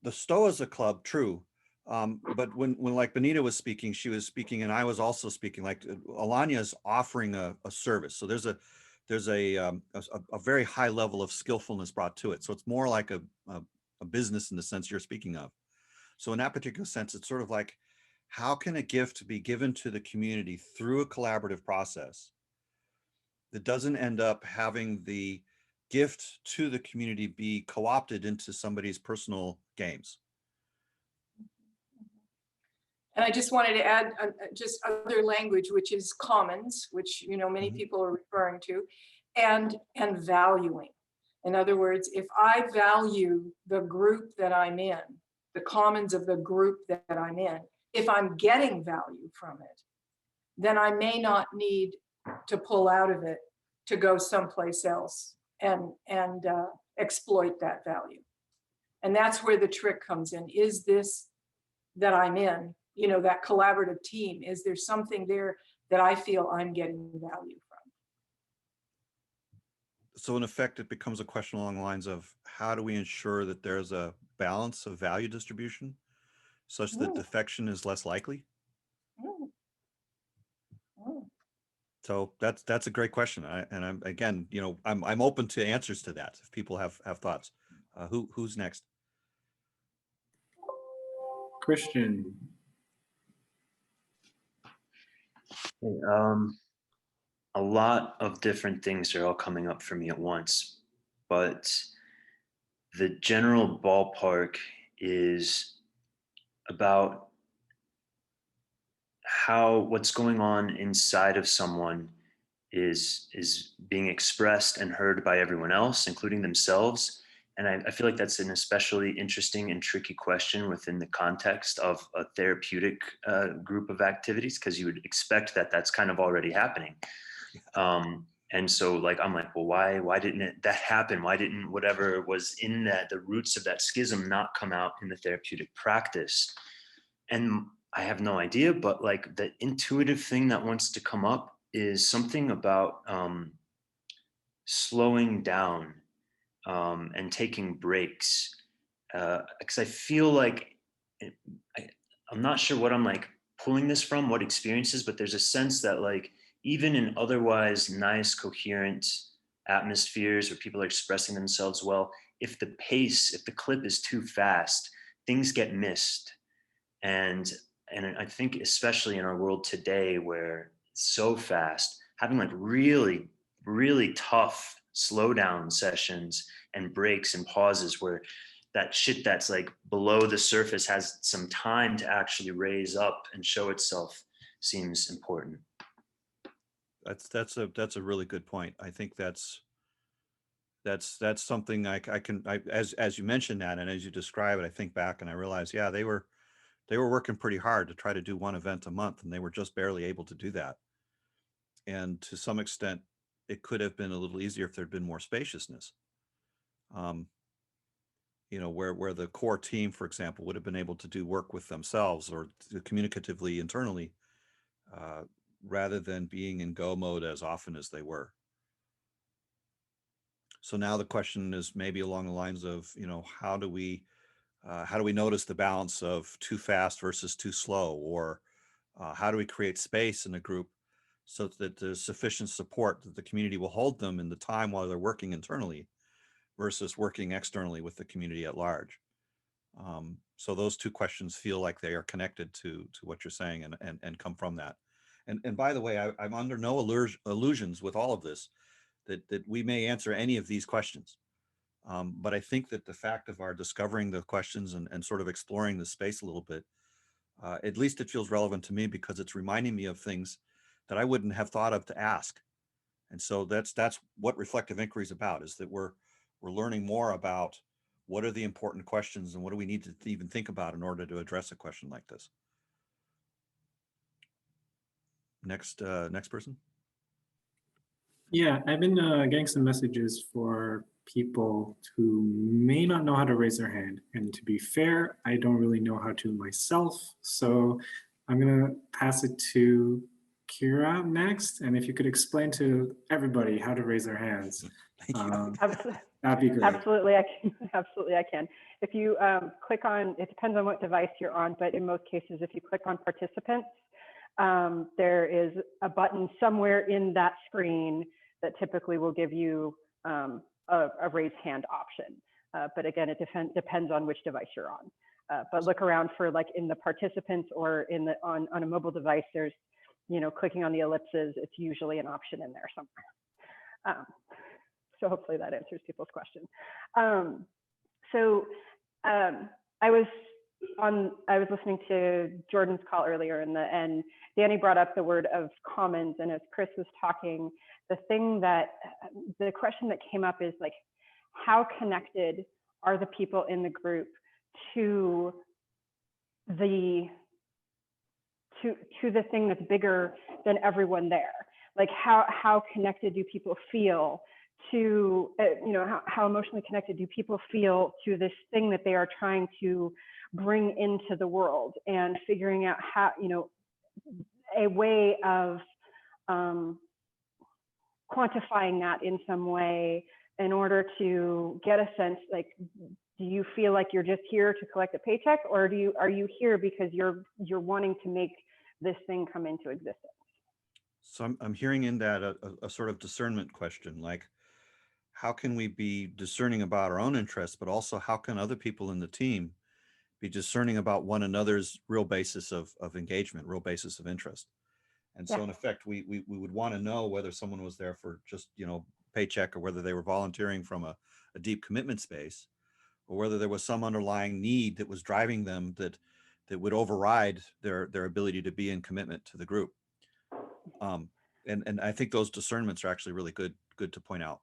the Stoa is a club, true. But when like Benita was speaking, she was speaking, and I was also speaking. Like Alanya is offering a service, so there's a very high level of skillfulness brought to it. So it's more like a business in the sense you're speaking of. So in that particular sense, it's sort of like, how can a gift be given to the community through a collaborative process that doesn't end up having the gift to the community be co-opted into somebody's personal games? And I just wanted to add just other language, which is commons, which, you know, many people are referring to, and valuing. In other words, if I value the group that I'm in, the commons of the group that I'm in, if I'm getting value from it, then I may not need to pull out of it to go someplace else and exploit that value. And that's where the trick comes in. Is this that I'm in, you know, that collaborative team, is there something there that I feel I'm getting value from? So in effect, it becomes a question along the lines of, how do we ensure that there's a balance of value distribution such that defection is less likely? So that's a great question. I'm again, you know, I'm open to answers to that if people have thoughts. Who's next? Christian. Hey, a lot of different things are all coming up for me at once, but the general ballpark is about how what's going on inside of someone is being expressed and heard by everyone else, including themselves. And I feel like that's an especially interesting and tricky question within the context of a therapeutic group of activities, because you would expect that that's kind of already happening. And so like, I'm like, well, why didn't that happen? Why didn't whatever was in that, the roots of that schism, not come out in the therapeutic practice? And I have no idea, but like the intuitive thing that wants to come up is something about slowing down and taking breaks. Because I feel like I'm not sure what I'm like pulling this from, what experiences, but there's a sense that like even in otherwise nice, coherent atmospheres where people are expressing themselves well, if the clip is too fast, things get missed. And I think especially in our world today where it's so fast, having like really, really tough slowdown sessions and breaks and pauses where that shit that's like below the surface has some time to actually raise up and show itself seems important. That's a really good point. I think that's something as you mentioned that, and as you describe it, I think back and I realize, yeah, they were working pretty hard to try to do one event a month, and they were just barely able to do that. And to some extent, it could have been a little easier if there'd been more spaciousness. You know, where the core team, for example, would have been able to do work with themselves or communicatively internally, rather than being in go mode as often as they were. So now the question is maybe along the lines of, you know, how do we notice the balance of too fast versus too slow, or how do we create space in a group so that there's sufficient support that the community will hold them in the time while they're working internally versus working externally with the community at large. So those two questions feel like they are connected to what you're saying and come from that. And by the way, I'm under no illusions with all of this that we may answer any of these questions. But I think that the fact of our discovering the questions and sort of exploring the space a little bit, at least it feels relevant to me because it's reminding me of things that I wouldn't have thought of to ask. And so that's what reflective inquiry is about, is that we're learning more about what are the important questions and what do we need to even think about in order to address a question like this. Next person. Yeah, I've been getting some messages for people who may not know how to raise their hand. And to be fair, I don't really know how to myself. So I'm going to pass it to Kira next. And if you could explain to everybody how to raise their hands, that'd be great. Absolutely, I can. Absolutely, I can. If you click on, it depends on what device you're on, but in most cases, if you click on participants, there is a button somewhere in that screen that typically will give you a raise hand option. But again, it depends on which device you're on. But look around for, like, in the participants or in the on a mobile device, there's, clicking on the ellipses, it's usually an option in there somewhere. So hopefully that answers people's question. I was listening to Jordan's call earlier, and Danny brought up the word of commons. And as Chris was talking, the question that came up is, like, how connected are the people in the group to the thing that's bigger than everyone there? Like, how connected do people feel to, how emotionally connected do people feel to this thing that they are trying to bring into the world, and figuring out how, a way of quantifying that in some way in order to get a sense, like, do you feel like you're just here to collect a paycheck, or are you here because you're wanting to make this thing come into existence? So I'm hearing in that a sort of discernment question, like, how can we be discerning about our own interests, but also how can other people in the team be discerning about one another's real basis of engagement, real basis of interest? And so in effect, we would want to know whether someone was there for just, paycheck, or whether they were volunteering from a deep commitment space, or whether there was some underlying need that was driving them that would override their ability to be in commitment to the group. And I think those discernments are actually really good to point out.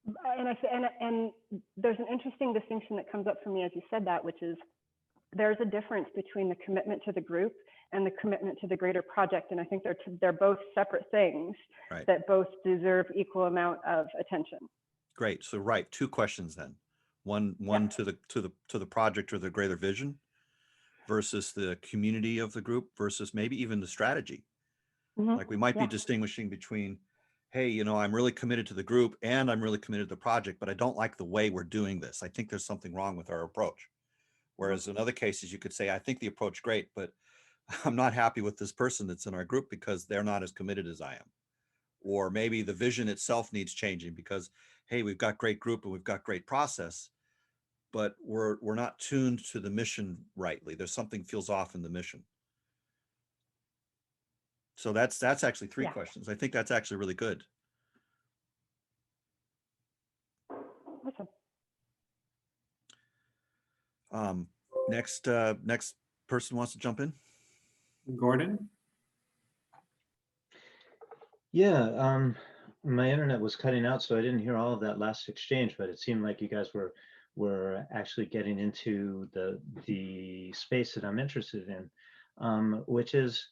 And there's an interesting distinction that comes up for me as you said that, which is there's a difference between the commitment to the group and the commitment to the greater project. And I think they're both separate things, right, that both deserve equal amount of attention. Great. So two questions then. One to the project or the greater vision versus the community of the group versus maybe even the strategy. Mm-hmm. Like, we might be distinguishing between, hey, I'm really committed to the group and I'm really committed to the project, but I don't like the way we're doing this. I think there's something wrong with our approach. Whereas in other cases, you could say, I think the approach great, but I'm not happy with this person that's in our group because they're not as committed as I am. Or maybe the vision itself needs changing because, hey, we've got great group and we've got great process, but we're not tuned to the mission rightly. There's something feels off in the mission. So that's actually three questions. I think that's actually really good. Awesome. Next person wants to jump in. Gordon. Yeah, my internet was cutting out, so I didn't hear all of that last exchange, but it seemed like you guys were actually getting into the space that I'm interested in, which is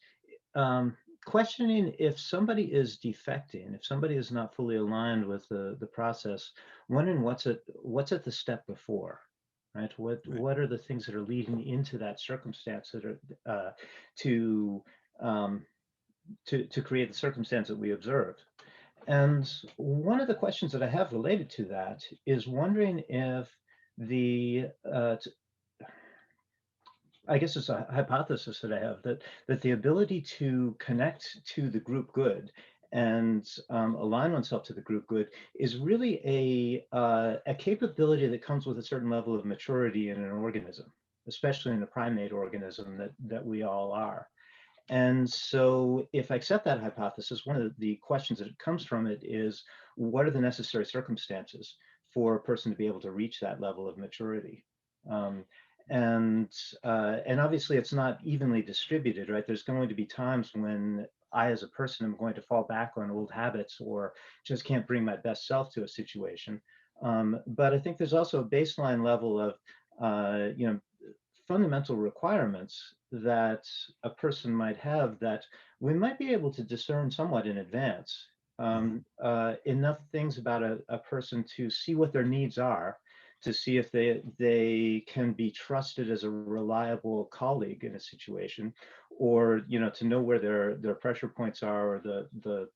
questioning if somebody is defecting, if somebody is not fully aligned with the process, wondering what's at the step before. Right. What are the things that are leading into that circumstance that are to create the circumstance that we observed? And one of the questions that I have related to that is wondering if I guess it's a hypothesis that I have that the ability to connect to the group good and align oneself to the group good is really a capability that comes with a certain level of maturity in an organism, especially in a primate organism that we all are. And so if I accept that hypothesis, one of the questions that comes from it is, what are the necessary circumstances for a person to be able to reach that level of maturity? Um, and obviously it's not evenly distributed, right? There's going to be times when I, as a person, am going to fall back on old habits or just can't bring my best self to a situation. But I think there's also a baseline level of, fundamental requirements that a person might have that we might be able to discern somewhat in advance. Enough things about a person to see what their needs are, to see if they can be trusted as a reliable colleague in a situation, or to know where their pressure points are, or the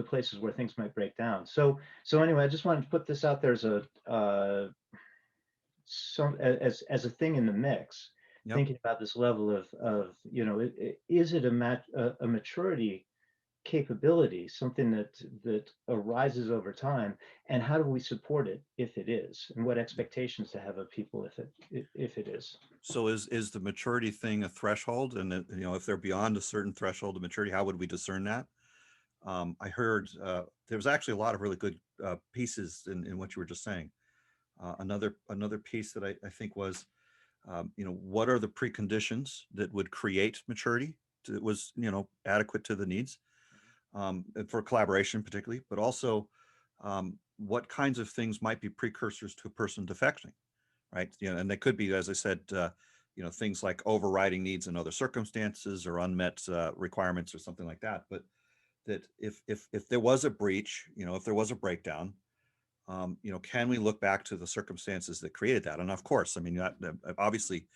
places where things might break down. So anyway, I just wanted to put this out there as as a thing in the mix, Yep. thinking about this level of is it a maturity capability, something that arises over time, and how do we support it if it is, and what expectations to have of people if it is. So is the maturity thing a threshold? And if they're beyond a certain threshold of maturity, how would we discern that? I heard there was actually a lot of really good pieces in what you were just saying. Another piece that I think was, what are the preconditions that would create maturity that was, adequate to the needs for collaboration particularly, but also what kinds of things might be precursors to a person defecting, right? And they could be, as I said, things like overriding needs in other circumstances or unmet requirements or something like that. But that if there was a breach, if there was a breakdown, can we look back to the circumstances that created that? And of course, I mean, obviously,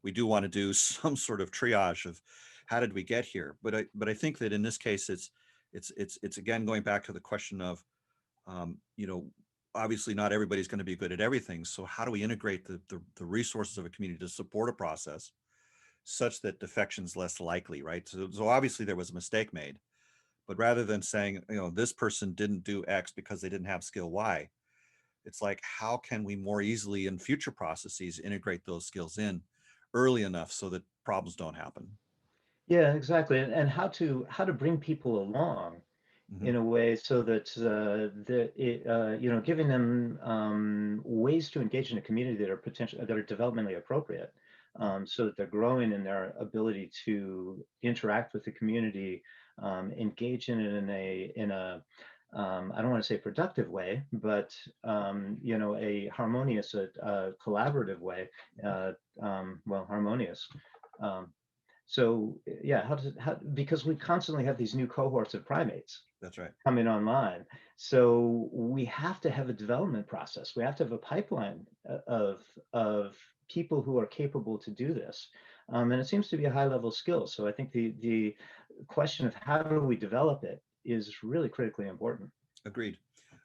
we do want to do some sort of triage of how did we get here. But I think that in this case, it's again going back to the question of, obviously not everybody's going to be good at everything. So how do we integrate the resources of a community to support a process such that defection's less likely, right? So obviously there was a mistake made, but rather than saying, this person didn't do X because they didn't have skill Y, it's like, how can we more easily in future processes integrate those skills in early enough so that problems don't happen? Yeah, exactly. And how to bring people along in a way so that giving them ways to engage in a community that are developmentally appropriate, so that they're growing in their ability to interact with the community, engage in it in a I don't want to say productive way, but a harmonious, collaborative way. Harmonious. Um, so yeah, because we constantly have these new cohorts of primates. That's right. Coming online. So we have to have a development process. We have to have a pipeline of people who are capable to do this. And it seems to be a high level skill. So I think the question of how do we develop it is really critically important. Agreed.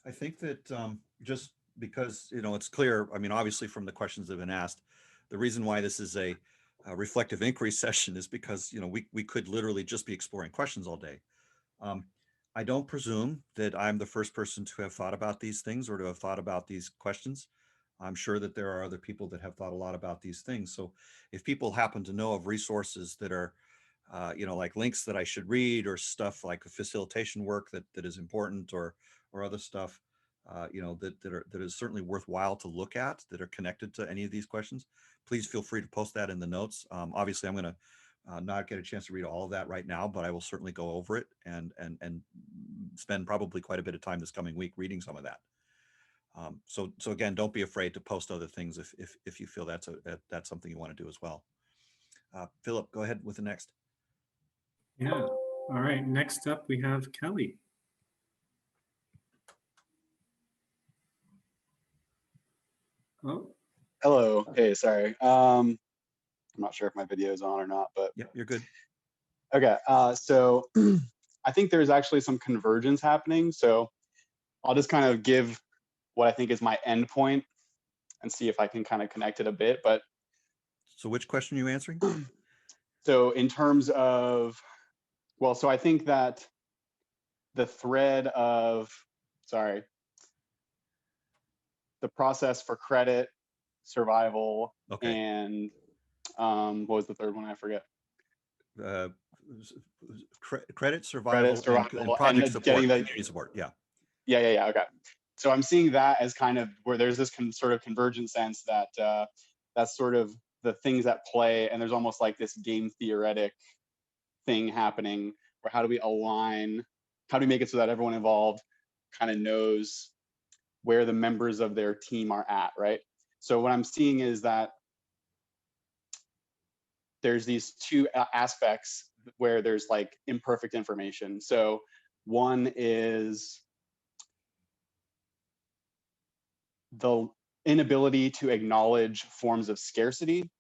I think that just because, it's clear, I mean, obviously from the questions that have been asked, the reason why this is a reflective inquiry session is because, we could literally just be exploring questions all day. I don't presume that I'm the first person to have thought about these things or to have thought about these questions. I'm sure that there are other people that have thought a lot about these things. So if people happen to know of resources that are, like links that I should read or stuff like facilitation work that is important or other stuff, that is certainly worthwhile to look at that are connected to any of these questions, please feel free to post that in the notes. Obviously, I'm going to not get a chance to read all of that right now, but I will certainly go over it and spend probably quite a bit of time this coming week reading some of that. So again, don't be afraid to post other things if you feel that's something you want to do as well. Philip, go ahead with the next. Yeah. All right. Next up, we have Kelly. Oh. Hello. Hey, sorry. I'm not sure if my video is on or not, but yeah, you're good. Okay. So I think there's actually some convergence happening. So I'll just kind of give what I think is my end point and see if I can kind of connect it a bit. But so which question are you answering? So in terms of, well, so I think that the thread of, the process for credit, survival, okay, and What was the third one? I forget. Uh, credit, survival, Credit, survival, project and support, getting the community support. Yeah. yeah. Okay. So I'm seeing that as kind of where there's this sort of convergent sense that that's sort of the things at play, and there's almost like this game theoretic thing happening where how do we align, how do we make it so that everyone involved kind of knows where the members of their team are at, right? So what I'm seeing is that there's these two aspects where there's like imperfect information. So one is the inability to acknowledge forms of scarcity,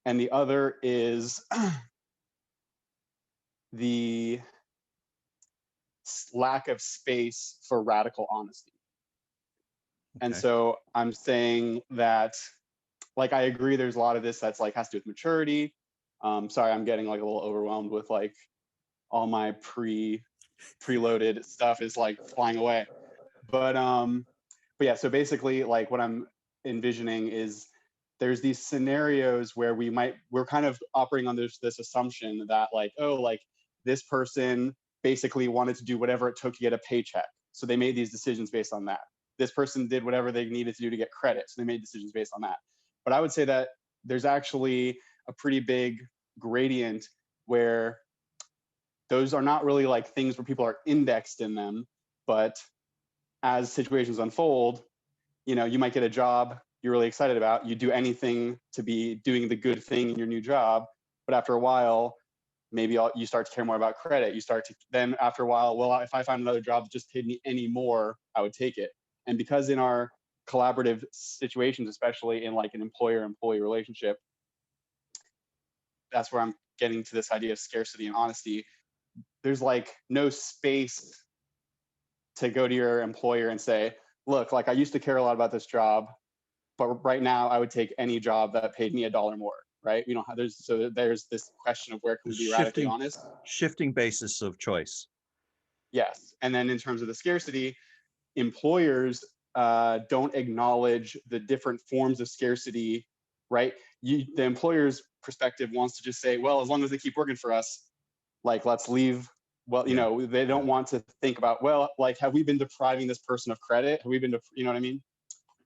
and the other is the lack of space for radical honesty. And Okay. so I'm saying that, like, I agree there's a lot of this that's like has to do with maturity. Sorry, I'm getting like a little overwhelmed with like all my preloaded stuff is like flying away. But yeah, so basically like what I'm envisioning is there's these scenarios where we're kind of operating on this assumption that like, oh, like this person basically wanted to do whatever it took to get a paycheck. So they made these decisions based on that. This person did whatever they needed to do to get credit. So they made decisions based on that. But I would say that there's actually a pretty big gradient where those are not really like things where people are indexed in them, but as situations unfold, you know, you might get a job you're really excited about, you do anything to be doing the good thing in your new job, but after a while, maybe you start to care more about credit. You start to, then after a while, well, if I find another job that just paid me any more, I would take it. And because in our collaborative situations, especially in like an employer-employee relationship, that's where I'm getting to this idea of scarcity and honesty. There's like no space to go to your employer and say, look, like I used to care a lot about this job, but right now I would take any job that paid me $1 more, right? We don't have, there's this question of where can we be radically honest? Shifting basis of choice. Yes. And then in terms of the scarcity, employers don't acknowledge the different forms of scarcity, right? The employer's perspective wants to just say, well, as long as they keep working for us, like let's leave. Well, you know, they don't want to think about, well, like, have we been depriving this person of credit? Have we been, you know what I mean?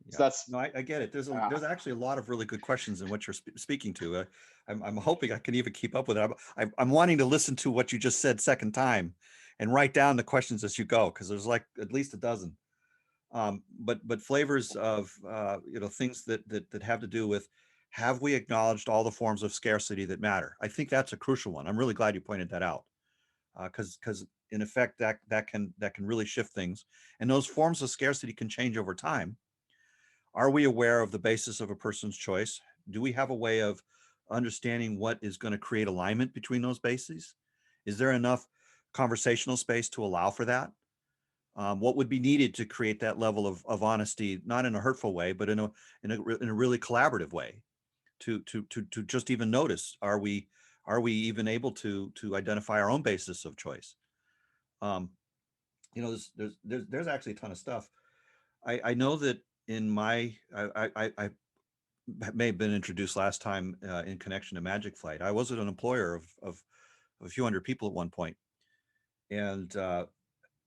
Yeah. So that's, no, I get it. There's actually a lot of really good questions in what you're speaking to. I'm hoping I can even keep up with it. I'm wanting to listen to what you just said second time and write down the questions as you go, because there's like at least a dozen. But flavors of you know, things that have to do with, have we acknowledged all the forms of scarcity that matter? I think that's a crucial one. I'm really glad you pointed that out, because in effect that can really shift things, and those forms of scarcity can change over time. Are we aware of the basis of a person's choice? Do we have a way of understanding what is going to create alignment between those bases? Is there enough conversational space to allow for that? What would be needed to create that level of honesty, not in a hurtful way, but in a really collaborative way, to just even notice, are we even able to identify our own basis of choice? You know, there's actually a ton of stuff. I know that in my, I may have been introduced last time in connection to Magic Flight. I was an employer of a few hundred people at one point. And,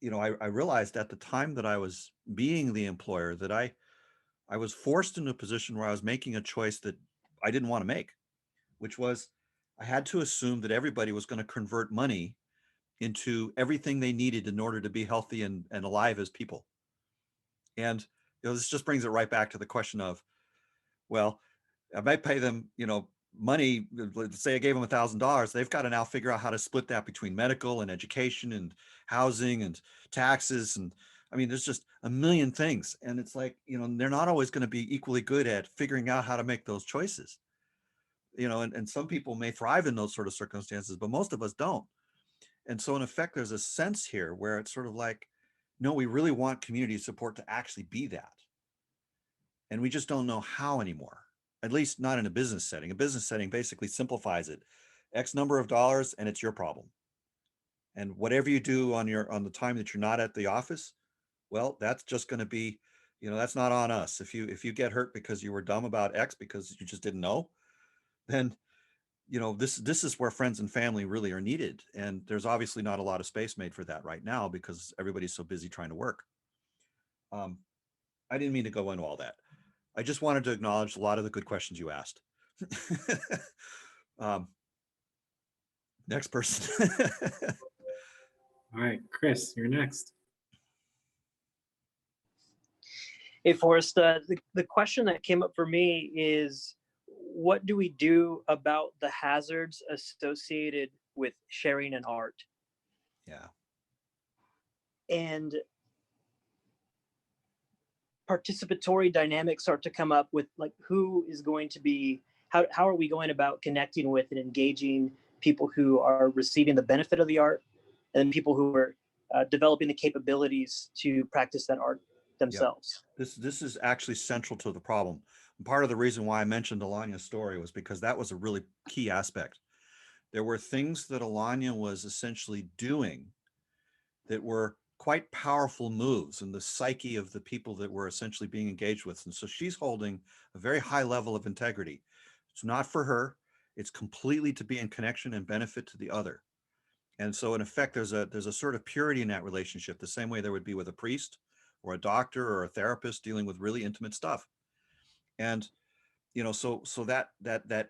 you know, I realized at the time that I was being the employer that I was forced into a position where I was making a choice that I didn't want to make, which was I had to assume that everybody was going to convert money into everything they needed in order to be healthy and alive as people. And, you know, this just brings it right back to the question of, well, I might pay them, you know, money. Let's say I gave them $1,000. They've got to now figure out how to split that between medical and education and housing and taxes. And I mean, there's just a million things. And it's like, you know, they're not always going to be equally good at figuring out how to make those choices. You know, and some people may thrive in those sort of circumstances, but most of us don't. And so in effect, there's a sense here where it's sort of like, no, we really want community support to actually be that. And we just don't know how anymore, at least not in a business setting. A business setting basically simplifies it. X number of dollars and it's your problem. And whatever you do on the time that you're not at the office, well, that's just going to be, you know, that's not on us. If you get hurt because you were dumb about X because you just didn't know, then you know, this is where friends and family really are needed. And there's obviously not a lot of space made for that right now because everybody's so busy trying to work. I didn't mean to go into all that. I just wanted to acknowledge a lot of the good questions you asked. Next person. All right, Chris, you're next. Hey, Forrest, the question that came up for me is, what do we do about the hazards associated with sharing an art? Yeah. And participatory dynamics start to come up with, like, who is going to be, how are we going about connecting with and engaging people who are receiving the benefit of the art and people who are developing the capabilities to practice that art themselves. Yep. This is actually central to the problem. Part of the reason why I mentioned Alanya's story was because that was a really key aspect. There were things that Alanya was essentially doing that were quite powerful moves in the psyche of the people that were essentially being engaged with. And so she's holding a very high level of integrity. It's not for her. It's completely to be in connection and benefit to the other. And so in effect, there's a sort of purity in that relationship, the same way there would be with a priest or a doctor or a therapist dealing with really intimate stuff. And, you know, so that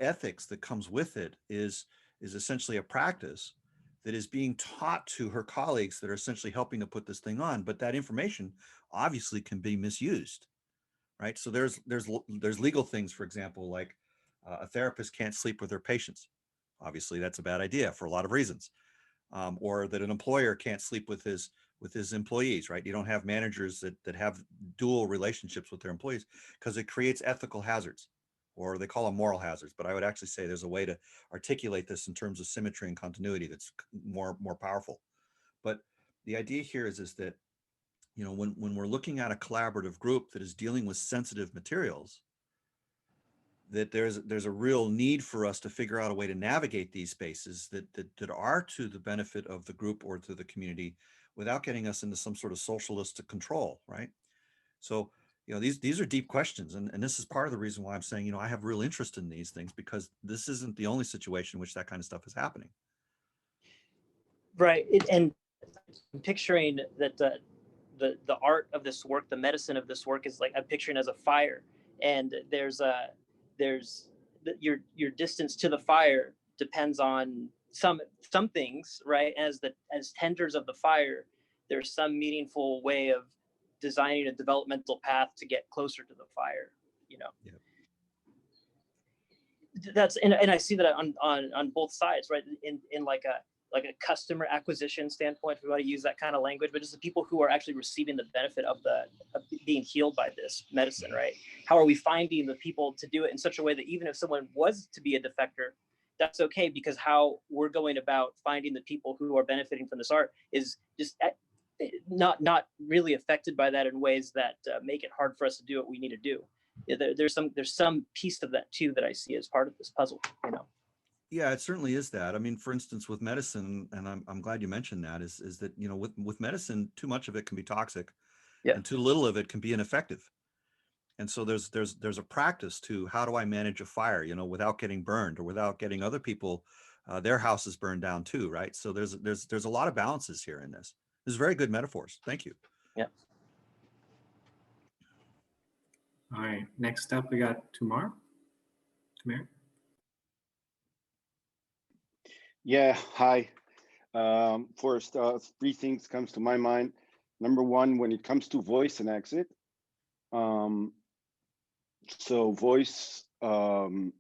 ethics that comes with it is essentially a practice that is being taught to her colleagues that are essentially helping to put this thing on. But that information obviously can be misused, right? So there's legal things, for example, like a therapist can't sleep with their patients. Obviously, that's a bad idea for a lot of reasons. Or that an employer can't sleep with his employees, right? You don't have managers that have dual relationships with their employees because it creates ethical hazards, or they call them moral hazards. But I would actually say there's a way to articulate this in terms of symmetry and continuity that's more powerful. But the idea here is that, you know, when we're looking at a collaborative group that is dealing with sensitive materials, that there's a real need for us to figure out a way to navigate these spaces that are to the benefit of the group or to the community without getting us into some sort of socialistic control, right? So, you know, these are deep questions, and this is part of the reason why I'm saying, you know, I have real interest in these things, because this isn't the only situation in which that kind of stuff is happening. Right, and I'm picturing that the art of this work, the medicine of this work, is like, I'm picturing as a fire, and there's your distance to the fire depends on some things, right? As tenders of the fire, there's some meaningful way of designing a developmental path to get closer to the fire, you know. Yeah. That's and I see that on both sides, right? In like a customer acquisition standpoint, if we want to use that kind of language, but just the people who are actually receiving the benefit of being healed by this medicine, right? How are we finding the people to do it in such a way that even if someone was to be a defector, that's okay, because how we're going about finding the people who are benefiting from this art is just not really affected by that in ways that make it hard for us to do what we need to do. There's some piece of that too that I see as part of this puzzle, you know. Yeah, it certainly is that. I mean, for instance, with medicine, and I'm glad you mentioned that, is that, you know, with medicine, too much of it can be toxic, and too little of it can be ineffective. And so there's a practice to, how do I manage a fire, you know, without getting burned or without getting other people their houses burned down too, right? So there's a lot of balances here in this. This is very good metaphors. Thank you. Yeah. All right, next up we got Tamar. Yeah, hi. First, three things comes to my mind. Number one, when it comes to voice and exit. So voice and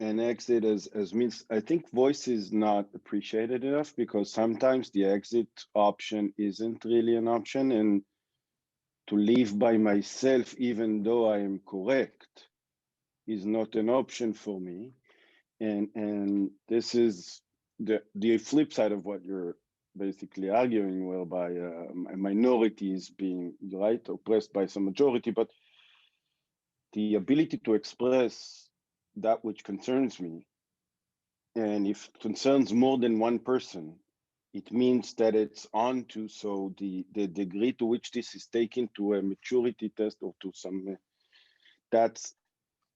exit as means, I think voice is not appreciated enough, because sometimes the exit option isn't really an option, and to live by myself, even though I am correct, is not an option for me. And this is the flip side of what you're basically arguing, whereby minorities being right oppressed by some majority, but the ability to express that which concerns me, and if it concerns more than one person, it means that it's on to, so the degree to which this is taken to a maturity test or to some, that's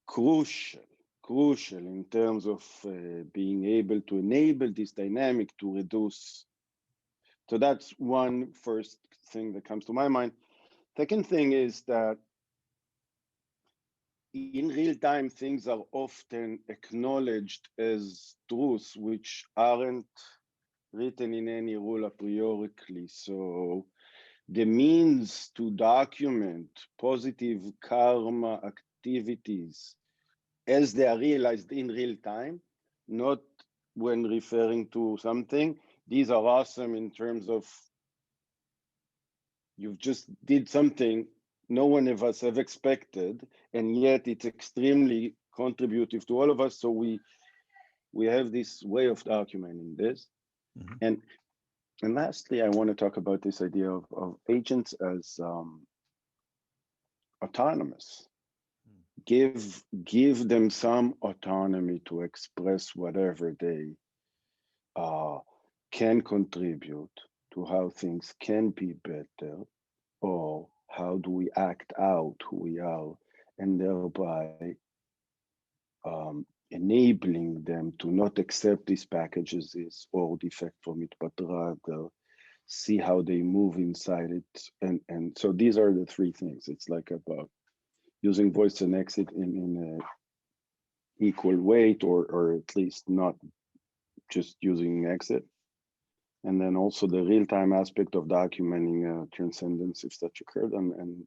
crucial crucial in terms of being able to enable this dynamic to reduce. So that's one first thing that comes to my mind. Second thing is that in real time, things are often acknowledged as truths which aren't written in any rule a priorically. So the means to document positive karma activities as they are realized in real time, not when referring to something. These are awesome in terms of you've just did something no one of us have expected, and yet it's extremely contributive to all of us. So we have this way of documenting this. And lastly, I want to talk about this idea of agents as autonomous. Give them some autonomy to express whatever they can contribute to how things can be better, or how do we act out who we are, and thereby enabling them to not accept these packages or defect from it, but rather see how they move inside it. And so these are the three things. It's like about using voice and exit in a equal weight, or at least not just using exit. And then also the real-time aspect of documenting transcendence if such occurred, and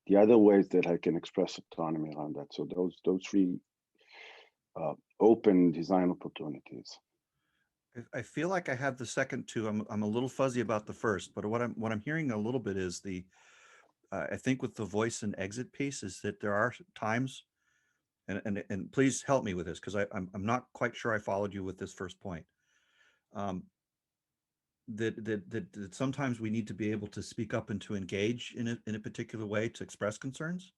the other ways that I can express autonomy around that. So those three open design opportunities. I feel like I have the second two. I'm a little fuzzy about the first, but what I'm hearing a little bit is I think with the voice and exit piece is that there are times, and please help me with this, because I'm not quite sure I followed you with this first point. That sometimes we need to be able to speak up and to engage in a particular way to express concerns,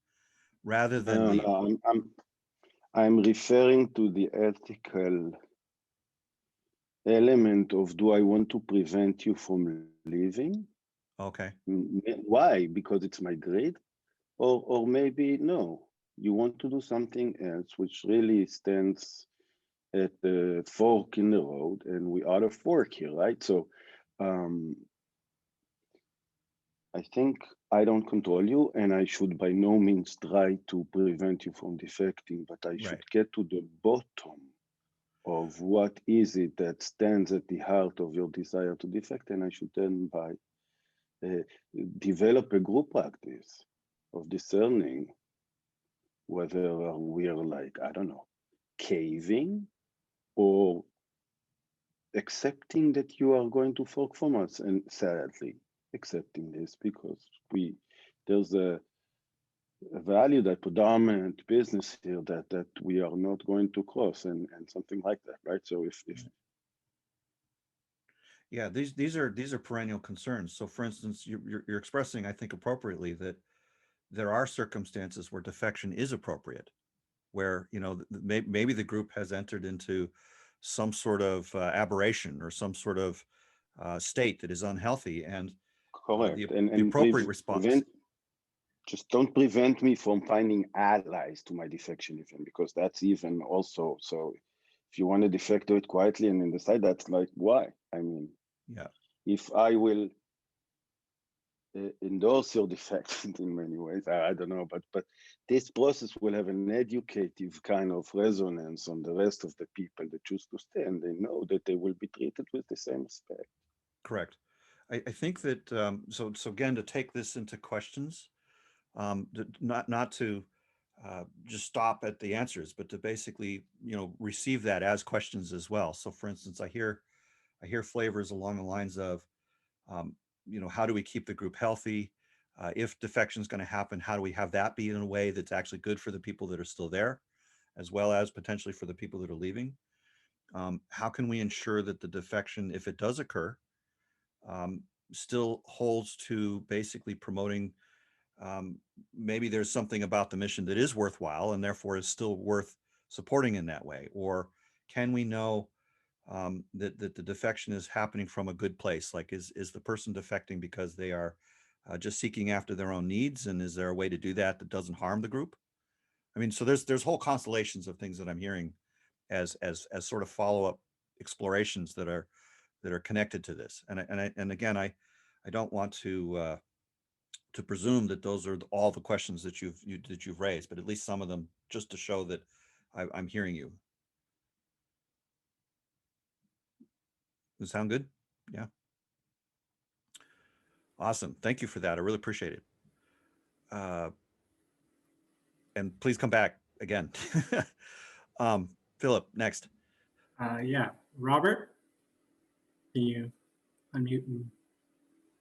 rather than leave. No, I'm referring to the ethical element of, do I want to prevent you from leaving? Okay. Why? Because it's my grade? Or maybe no, you want to do something else which really stands at the fork in the road, and we are a fork here, right? So I think I don't control you, and I should by no means try to prevent you from defecting, but I should get to the bottom of what is it that stands at the heart of your desire to defect, and I should then develop a group practice of discerning whether we are like, I don't know, caving, or accepting that you are going to fork from us, and sadly accepting this, because there's a value, that predominant business here that we are not going to cross, and something like that, right? So if yeah, these are perennial concerns. So for instance, you're expressing, I think appropriately, that there are circumstances where defection is appropriate, where maybe the group has entered into some sort of aberration or some sort of state that is unhealthy, and correct, the appropriate response. Just don't prevent me from finding allies to my defection even, because that's even also, so if you want to defect, do it quietly and in the side. That's like, why? I mean, yeah, if I will endorse your defect in many ways, I don't know, but this process will have an educative kind of resonance on the rest of the people that choose to stay, and they know that they will be treated with the same respect. Correct. I think that so again, to take this into questions, not to just stop at the answers, but to basically receive that as questions as well. So for instance, I hear flavors along the lines of how do we keep the group healthy? If defection is going to happen, how do we have that be in a way that's actually good for the people that are still there, as well as potentially for the people that are leaving? How can we ensure that the defection, if it does occur, still holds to basically promoting, maybe there's something about the mission that is worthwhile and therefore is still worth supporting in that way? Or can we know that the defection is happening from a good place? Like, is the person defecting because they are just seeking after their own needs? And is there a way to do that that doesn't harm the group? I mean, so there's whole constellations of things that I'm hearing as sort of follow-up explorations that are connected to this. And again, I don't want to presume that those are all the questions that you've raised, but at least some of them, just to show that I'm hearing you. Does it sound good? Yeah. Awesome. Thank you for that. I really appreciate it. And please come back again. Philip, next. Yeah, Robert, can you unmute?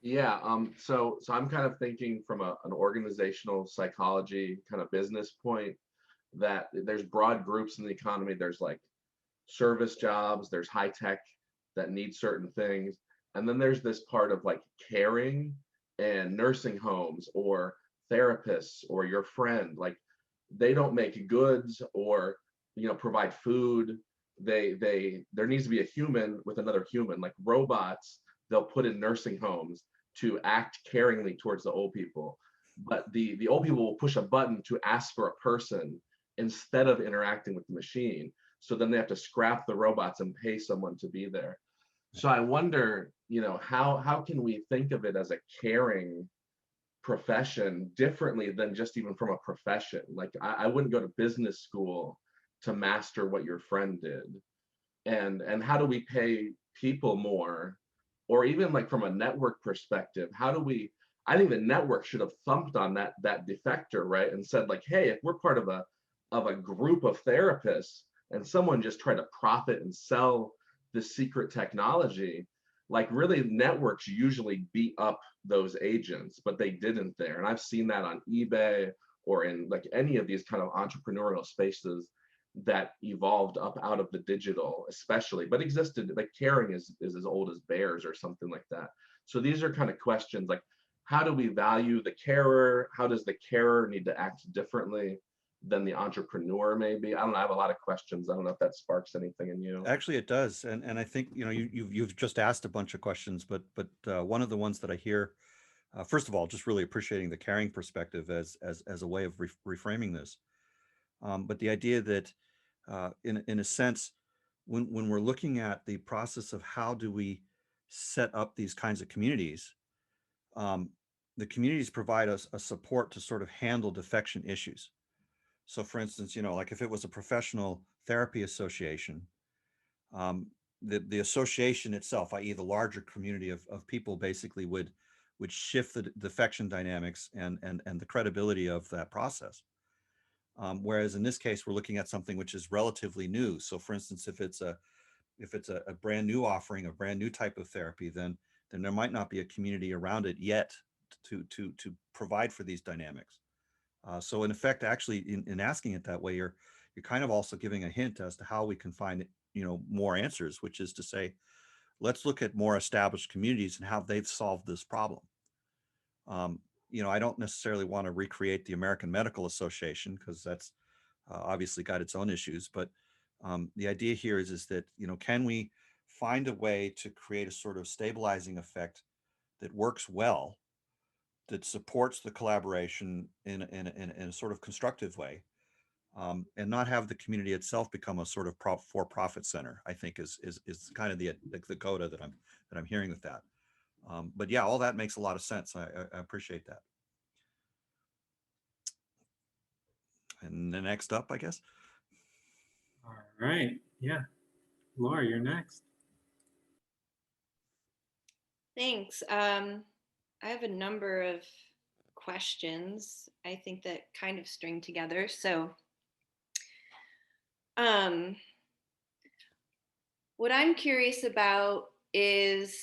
Yeah, so I'm kind of thinking from an organizational psychology kind of business point, that there's broad groups in the economy. There's like service jobs, there's high tech that need certain things. And then there's this part of like caring and nursing homes or therapists or your friend. Like they don't make goods or, you know, provide food. There needs to be a human with another human. Like robots, they'll put in nursing homes to act caringly towards the old people. But the old people will push a button to ask for a person instead of interacting with the machine. So then they have to scrap the robots and pay someone to be there. So I wonder, you know, how can we think of it as a caring profession differently than just even from a profession? Like I wouldn't go to business school to master what your friend did. And how do we pay people more? Or even like from a network perspective, how do we, I think the network should have thumped on that defector, right? And said like, hey, if we're part of a group of therapists and someone just tried to profit and sell the secret technology, like really networks usually beat up those agents, but they didn't there. And I've seen that on eBay or in like any of these kind of entrepreneurial spaces that evolved up out of the digital, especially, but existed, like caring is as old as bears or something like that. So these are kind of questions like, how do we value the carer? How does the carer need to act differently than the entrepreneur? Maybe, I don't know, I have a lot of questions. I don't know if that sparks anything in you. Actually, it does. And I think, you know, you've just asked a bunch of questions, but one of the ones that I hear, first of all, just really appreciating the caring perspective as a way of reframing this. But the idea that in a sense, when we're looking at the process of how do we set up these kinds of communities, the communities provide us a support to sort of handle defection issues. So for instance, you know, like if it was a professional therapy association, the association itself, i.e. the larger community of people, basically would shift the defection dynamics and the credibility of that process. Whereas in this case, we're looking at something which is relatively new. So for instance, if it's a brand new offering, a brand new type of therapy, then there might not be a community around it yet to provide for these dynamics. So in effect, actually, in asking it that way, you're kind of also giving a hint as to how we can find, you know, more answers, which is to say, let's look at more established communities and how they've solved this problem. You know, I don't necessarily want to recreate the American Medical Association because that's obviously got its own issues. But the idea here is that, you know, can we find a way to create a sort of stabilizing effect that works well, that supports the collaboration in a sort of constructive way, and not have the community itself become a sort of for-profit center, I think is kind of the coda that I'm hearing with that. But yeah, all that makes a lot of sense. I appreciate that. And the next up, I guess. All right. Yeah. Laura, you're next. Thanks. I have a number of questions, I think, that kind of string together. So what I'm curious about is,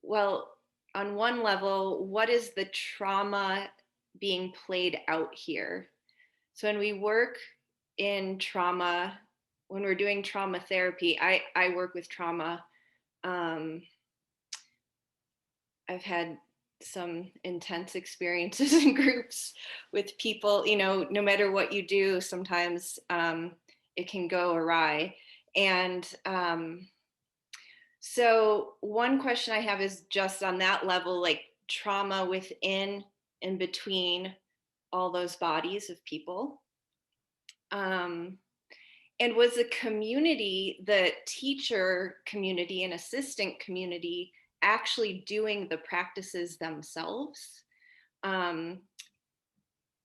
well, on one level, what is the trauma being played out here? So when we work in trauma, when we're doing trauma therapy, I work with trauma. I've had some intense experiences in groups with people, you know, no matter what you do, sometimes it can go awry. And so one question I have is just on that level, like trauma within and between all those bodies of people. And was the community, the teacher community and assistant community, actually doing the practices themselves? And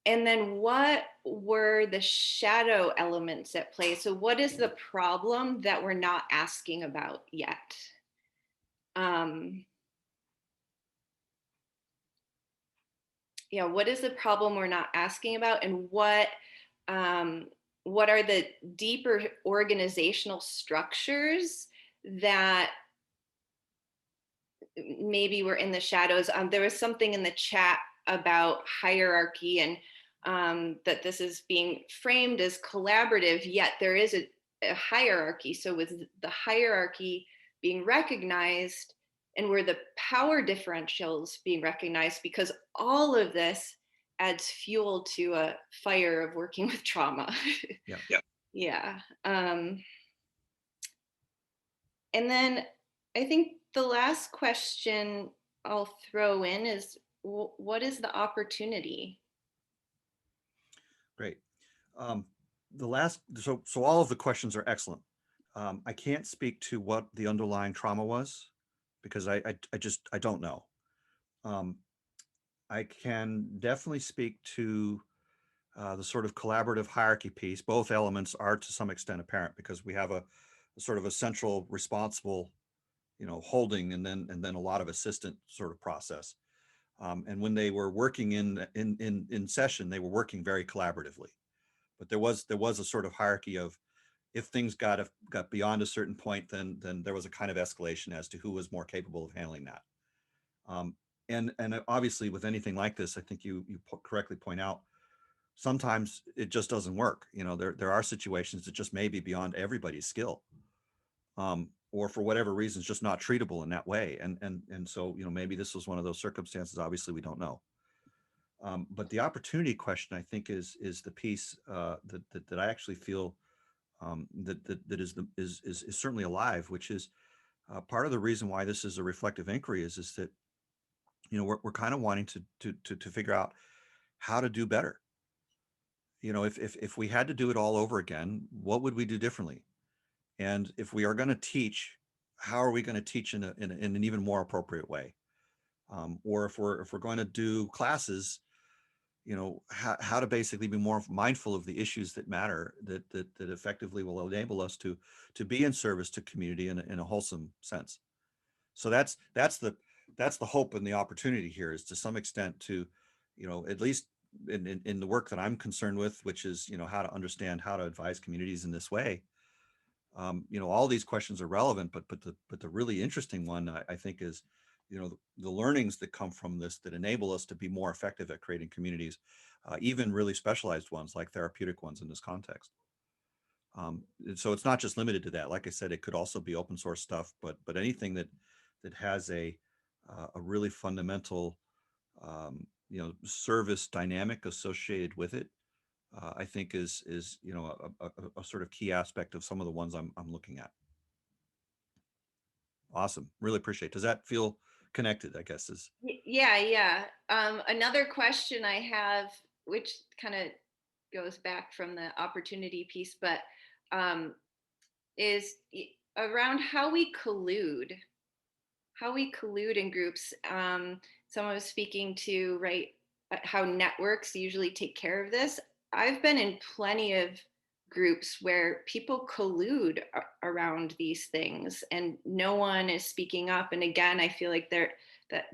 then what were the shadow elements at play? So what is the problem that we're not asking about yet? Yeah, what is the problem we're not asking about, and what are the deeper organizational structures that maybe were in the shadows? There was something in the chat about hierarchy, and that this is being framed as collaborative, yet there is a hierarchy. So with the hierarchy being recognized, and where the power differentials being recognized, because all of this adds fuel to a fire of working with trauma. Yeah. And then I think the last question I'll throw in is, what is the opportunity? Great. So all of the questions are excellent. I can't speak to what the underlying trauma was, because I don't know. I can definitely speak to the sort of collaborative hierarchy piece. Both elements are to some extent apparent, because we have a sort of a central responsible, holding, and then a lot of assistant sort of process. And when they were working in session, they were working very collaboratively. But there was a sort of hierarchy of, if things got beyond a certain point, then there was a kind of escalation as to who was more capable of handling that. And obviously with anything like this, I think you correctly point out, sometimes it just doesn't work. There are situations that just may be beyond everybody's skill, or for whatever reason, it's just not treatable in that way. And so, maybe this was one of those circumstances. Obviously, we don't know. But the opportunity question, I think, is the piece that I actually feel that is certainly alive, which is part of the reason why this is a reflective inquiry is that we're kind of wanting to figure out how to do better. If we had to do it all over again, what would we do differently? And if we are going to teach, how are we going to teach in an even more appropriate way? Or if we're going to do classes, how to basically be more mindful of the issues that matter, that effectively will enable us to be in service to community in a wholesome sense. So that's the hope and the opportunity here, is to some extent to, at least in the work that I'm concerned with, which is, how to understand how to advise communities in this way. All these questions are relevant, but the really interesting one, I think, is, the learnings that come from this that enable us to be more effective at creating communities, even really specialized ones like therapeutic ones in this context. So it's not just limited to that. Like I said, it could also be open source stuff, but anything that has a really fundamental, service dynamic associated with it, I think is a sort of key aspect of some of the ones I'm looking at. Awesome. Really appreciate it. Does that feel connected, I guess? Yeah. Another question I have, which kind of goes back from the opportunity piece, but is around how we collude in groups. Someone was speaking to, right, how networks usually take care of this. I've been in plenty of groups where people collude around these things and no one is speaking up. And again, I feel like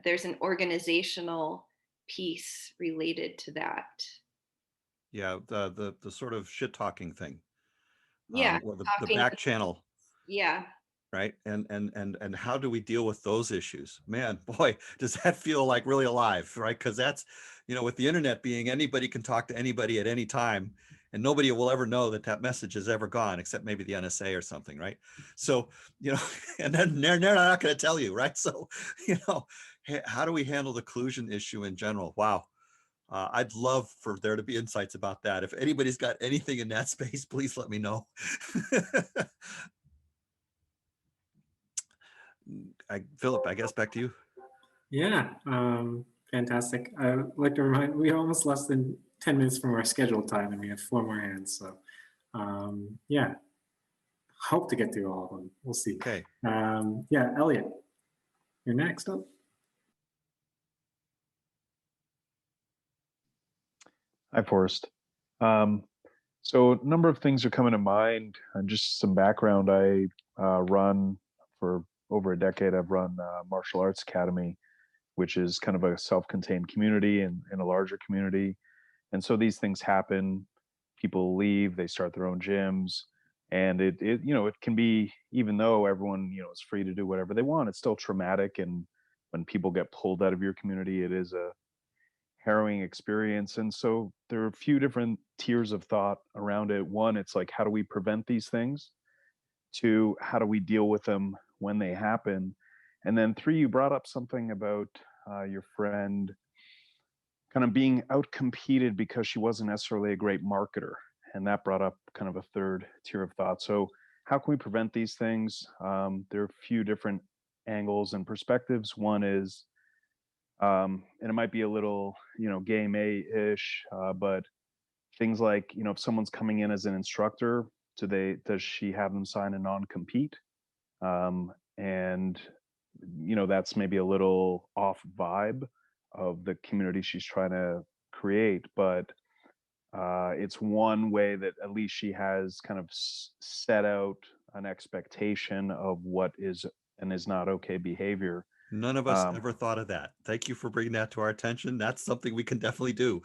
there's an organizational piece related to that. Yeah, the sort of shit talking thing. Yeah, or the back channel. Yeah. Right. And how do we deal with those issues? Man, boy, does that feel like really alive, right? Because that's, with the internet being, anybody can talk to anybody at any time, and nobody will ever know that message has ever gone, except maybe the NSA or something, right? So, and then they're not going to tell you, right? So, how do we handle the collusion issue in general? Wow. I'd love for there to be insights about that. If anybody's got anything in that space, please let me know. Philip, I guess back to you. Yeah, fantastic. I'd like to remind, we are almost less than 10 minutes from our scheduled time, and we have 4 more hands. So Yeah, hope to get through all of them. We'll see. Okay. Yeah, Elliot, you're next up. Hi, Forrest. So a number of things are coming to mind. And just some background, I run for over a decade. I've run Martial Arts Academy, which is kind of a self-contained community in a larger community. And so these things happen. People leave, they start their own gyms. And it can be, even though everyone, is free to do whatever they want, it's still traumatic. And when people get pulled out of your community, it is a harrowing experience. And so there are a few different tiers of thought around it. One, it's like, how do we prevent these things? Two, how do we deal with them when they happen? And then three, you brought up something about your friend kind of being outcompeted because she wasn't necessarily a great marketer. And that brought up kind of a third tier of thought. So how can we prevent these things? There are a few different angles and perspectives. One is, and it might be a little, gay may-ish, but things like, if someone's coming in as an instructor, does she have them sign a non-compete? And that's maybe a little off vibe of the community she's trying to create, but it's one way that at least she has kind of set out an expectation of what is and is not okay behavior. None of us ever thought of that. Thank you for bringing that to our attention. That's something we can definitely do.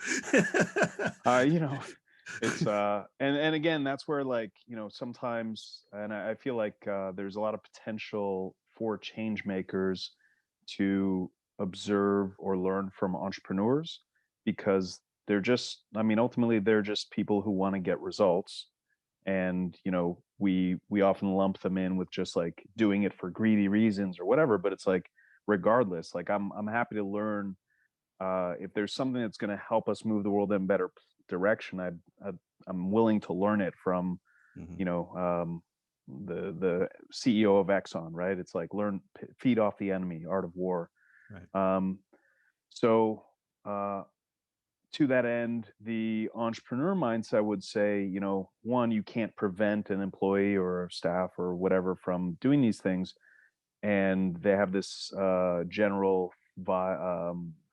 It's and again, that's where, like, sometimes, and I feel like there's a lot of potential for change makers to observe or learn from entrepreneurs, because they're just, ultimately they're just people who want to get results. And we often lump them in with just like doing it for greedy reasons or whatever, but it's like, regardless, like I'm happy to learn if there's something that's going to help us move the world in a better direction. I'm willing to learn it from the CEO of Exxon, right? It's like feed off the enemy, art of war. Right. So to that end, the entrepreneur mindset would say, one, you can't prevent an employee or staff or whatever from doing these things. And they have this general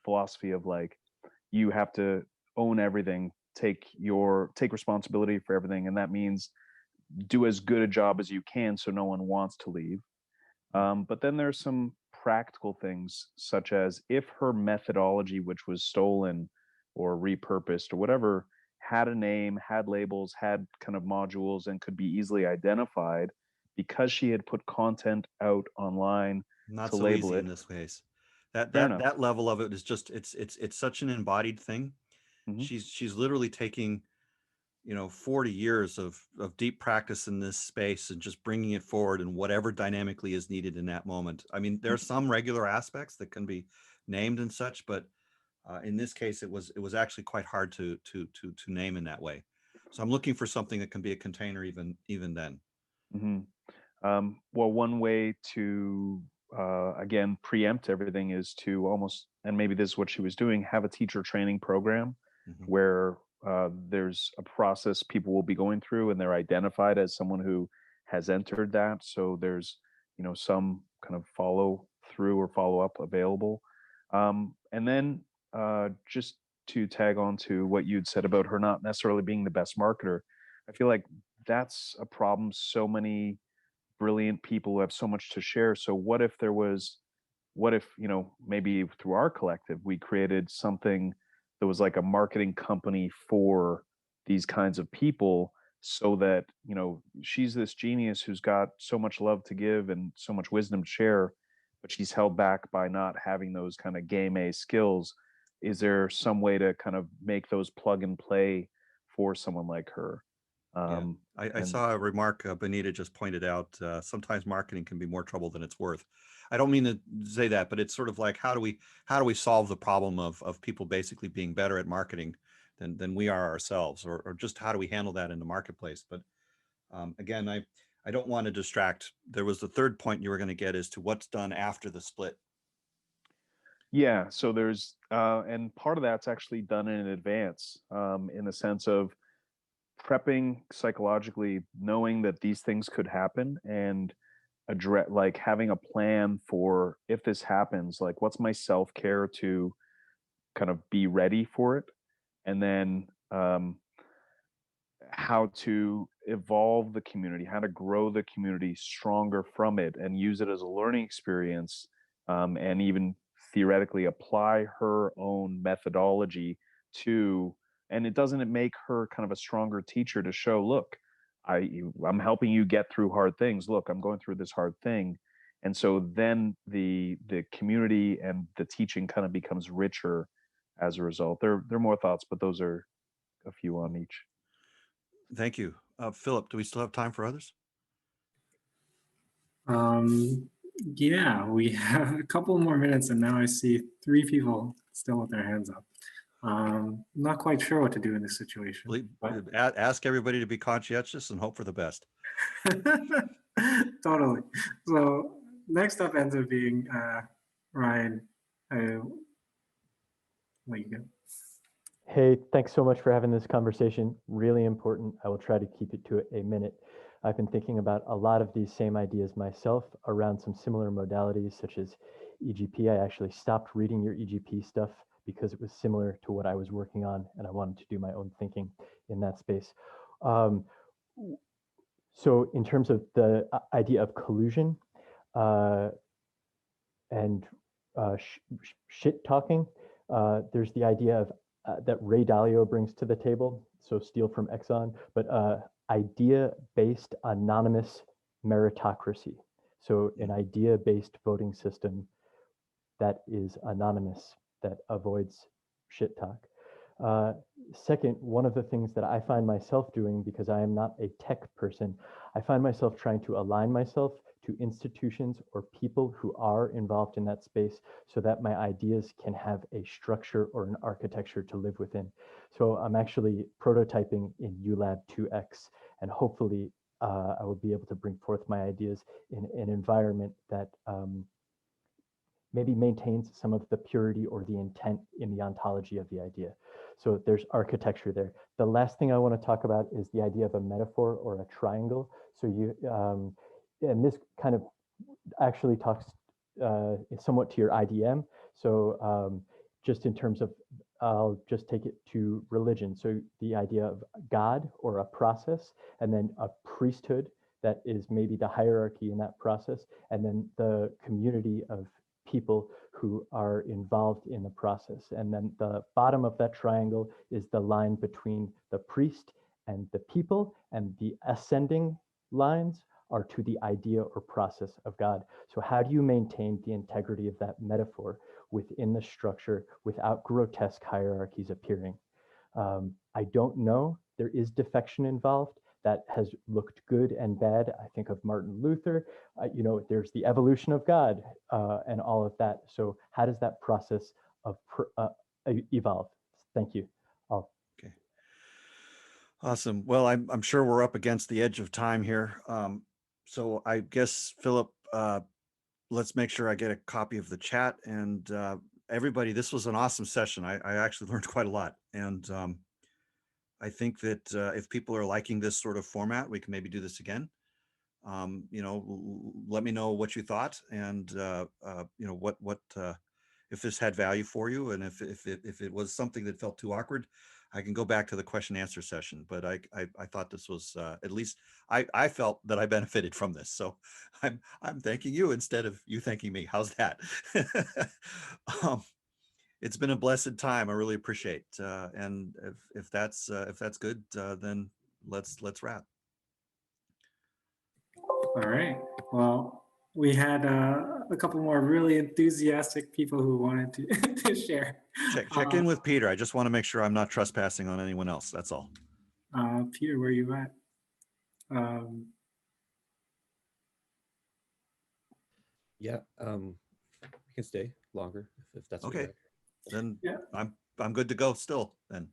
philosophy of like, you have to own everything, take responsibility for everything. And that means do as good a job as you can so no one wants to leave. But then there's some practical things, such as if her methodology, which was stolen or repurposed or whatever, had a name, had labels, had kind of modules, and could be easily identified, because she had put content out online Not to so label easy it. in this case. That level of it is just it's such an embodied thing. Mm-hmm. She's literally taking 40 years of deep practice in this space and just bringing it forward in whatever dynamically is needed in that moment. There are some regular aspects that can be named and such, but in this case, it was actually quite hard to name in that way. So I'm looking for something that can be a container even then. Mm-hmm. Well, one way to again preempt everything is to almost, and maybe this is what she was doing, have a teacher training program where there's a process people will be going through, and they're identified as someone who has entered that. So there's some kind of follow through or follow up available. And then just to tag on to what you'd said about her not necessarily being the best marketer, I feel like that's a problem. So many brilliant people who have so much to share. So what if maybe through our collective, we created something that was like a marketing company for these kinds of people, so that, she's this genius who's got so much love to give and so much wisdom to share, but she's held back by not having those kind of game A skills. Is there some way to kind of make those plug and play for someone like her? I saw a remark Benita just pointed out. Sometimes marketing can be more trouble than it's worth. I don't mean to say that, but it's sort of like, how do we solve the problem of people basically being better at marketing than we are ourselves, or just how do we handle that in the marketplace? But again, I don't want to distract. There was the third point you were going to get as to what's done after the split. Yeah, so there's and part of that's actually done in advance, in the sense of prepping psychologically, knowing that these things could happen, and address, like having a plan for if this happens, like what's my self-care to kind of be ready for it, and then how to evolve the community, how to grow the community stronger from it, and use it as a learning experience, and even theoretically apply her own methodology to, and it doesn't make her kind of a stronger teacher to show, look, I'm helping you get through hard things. Look, I'm going through this hard thing. And so then the community and the teaching kind of becomes richer as a result. There are more thoughts, but those are a few on each. Thank you. Philip, do we still have time for others? Yeah, we have a couple more minutes, and now I see 3 people still with their hands up. Not quite sure what to do in this situation. Ask everybody to be conscientious and hope for the best. Totally. So next up ends up being Ryan. There you go. Hey, thanks so much for having this conversation. Really important. I will try to keep it to a minute. I've been thinking about a lot of these same ideas myself around some similar modalities such as EGP. I actually stopped reading your EGP stuff because it was similar to what I was working on, and I wanted to do my own thinking in that space. So in terms of the idea of collusion and shit talking, there's the idea of that Ray Dalio brings to the table, so steal from Exxon, but idea-based anonymous meritocracy. So an idea-based voting system that is anonymous, that avoids shit talk. Second, one of the things that I find myself doing, because I am not a tech person, I find myself trying to align myself to institutions or people who are involved in that space so that my ideas can have a structure or an architecture to live within. So I'm actually prototyping in ULab 2X, and hopefully I will be able to bring forth my ideas in an environment that maybe maintains some of the purity or the intent in the ontology of the idea. So there's architecture there. The last thing I want to talk about is the idea of a metaphor or a triangle. So you, and this kind of actually talks somewhat to your IDM. So just in terms of, I'll just take it to religion. So the idea of God or a process, and then a priesthood that is maybe the hierarchy in that process, and then the community of people who are involved in the process. And then the bottom of that triangle is the line between the priest and the people, and the ascending lines are to the idea or process of God. So how do you maintain the integrity of that metaphor within the structure without grotesque hierarchies appearing? I don't know. There is defection involved. That has looked good and bad. I think of Martin Luther, you know, there's the evolution of God and all of that. So how does that process of evolve? Thank you. Okay. Awesome. Well, I'm sure we're up against the edge of time here. So I guess, Philip, let's make sure I get a copy of the chat. And everybody, this was an awesome session. I actually learned quite a lot. And I think that if people are liking this sort of format, we can maybe do this again. You know, let me know what you thought, and you know, what if this had value for you, and if it was something that felt too awkward, I can go back to the question and answer session. But I thought this was at least I felt that I benefited from this, so I'm thanking you instead of you thanking me. How's that? It's been a blessed time. I really appreciate, and if that's good, then let's wrap. All right. Well, we had a couple more really enthusiastic people who wanted to share. Check in with Peter. I just want to make sure I'm not trespassing on anyone else. That's all. Peter, where are you at? Yeah, we can stay longer if that's okay. Then yeah. I'm good to go still then.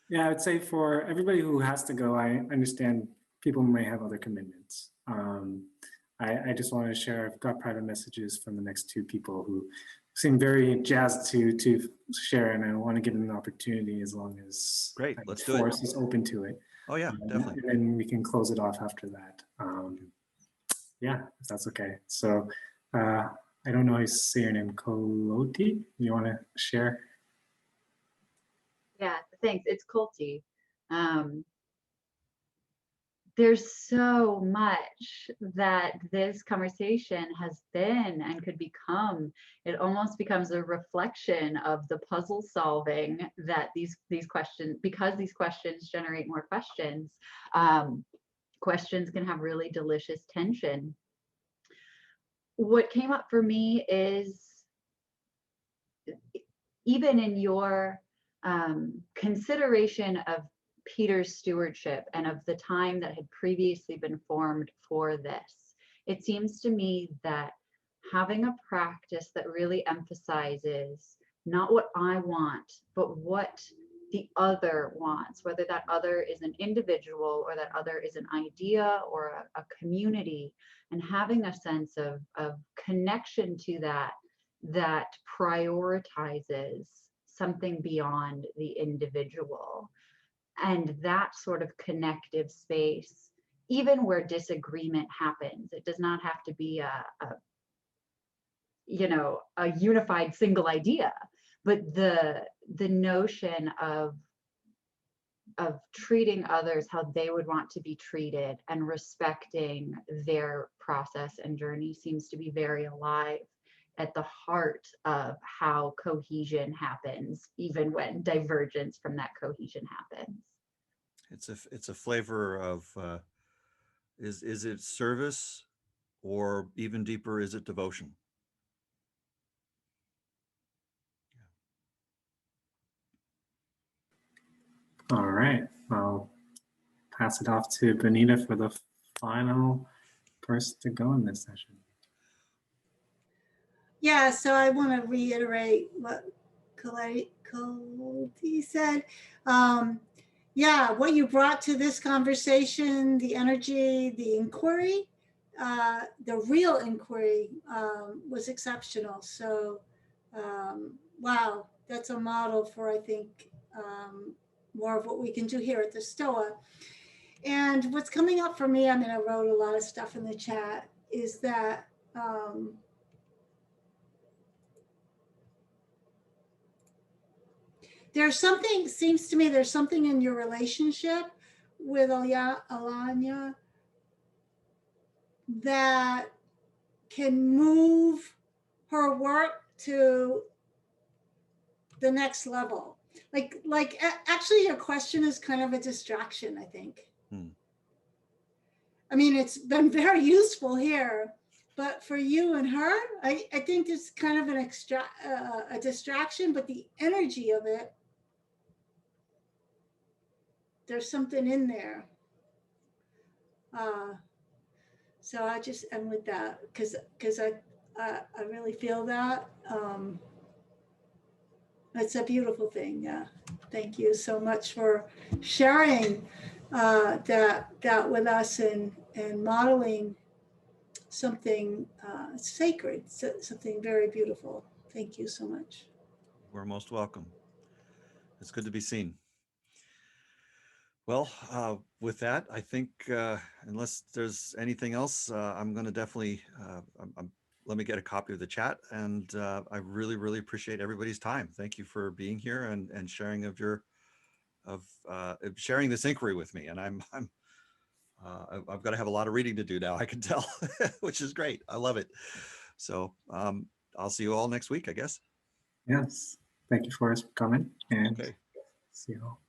Yeah, I would say for everybody who has to go, I understand people may have other commitments. I just wanted to share, I've got private messages from the next 2 people who seem very jazzed to share, and I want to give them an opportunity as long as great. Let's do Forrest is open to it. Oh yeah, definitely. And then we can close it off after that. Yeah, if that's okay. So I don't know how you say your name, Koloti. You want to share? Yeah, thanks. It's Colty. There's so much that this conversation has been and could become. It almost becomes a reflection of the puzzle solving that these questions, because these questions generate more questions, questions can have really delicious tension. What came up for me is, even in your consideration of Peter's stewardship and of the time that had previously been formed for this, it seems to me that having a practice that really emphasizes not what I want, but what the other wants, whether that other is an individual or that other is an idea or a community, and having a sense of connection to that prioritizes something beyond the individual. And that sort of connective space, even where disagreement happens, it does not have to be a unified single idea, but the notion of treating others how they would want to be treated and respecting their process and journey seems to be very alive at the heart of how cohesion happens, even when divergence from that cohesion happens. It's a flavor of is it service, or even deeper, is it devotion? All right, I'll pass it off to Benita for the final person to go in this session. Yeah, so I want to reiterate what Colty said. Yeah, what you brought to this conversation, the energy, the inquiry, the real inquiry was exceptional. So, wow, that's a model for, I think, more of what we can do here at the STOA. And what's coming up for me, I mean, I wrote a lot of stuff in the chat, is that there's something, seems to me there's something in your relationship with Alanya that can move her work to the next level. Like actually your question is kind of a distraction, I think. I mean, it's been very useful here, but for you and her, I think it's kind of a distraction, but the energy of it, there's something in there. So I just end with that because I really feel that. It's a beautiful thing. Yeah. Thank you so much for sharing that with us and modeling something sacred, something very beautiful. Thank you so much. We're most welcome. It's good to be seen. Well, with that, I think unless there's anything else, I'm going to definitely let me get a copy of the chat, and I really, really appreciate everybody's time. Thank you for being here and sharing of your sharing this inquiry with me. And I've got to have a lot of reading to do now, I can tell, which is great. I love it. So I'll see you all next week, I guess. Yes. Thank you, Forrest, for coming. And okay. See you all.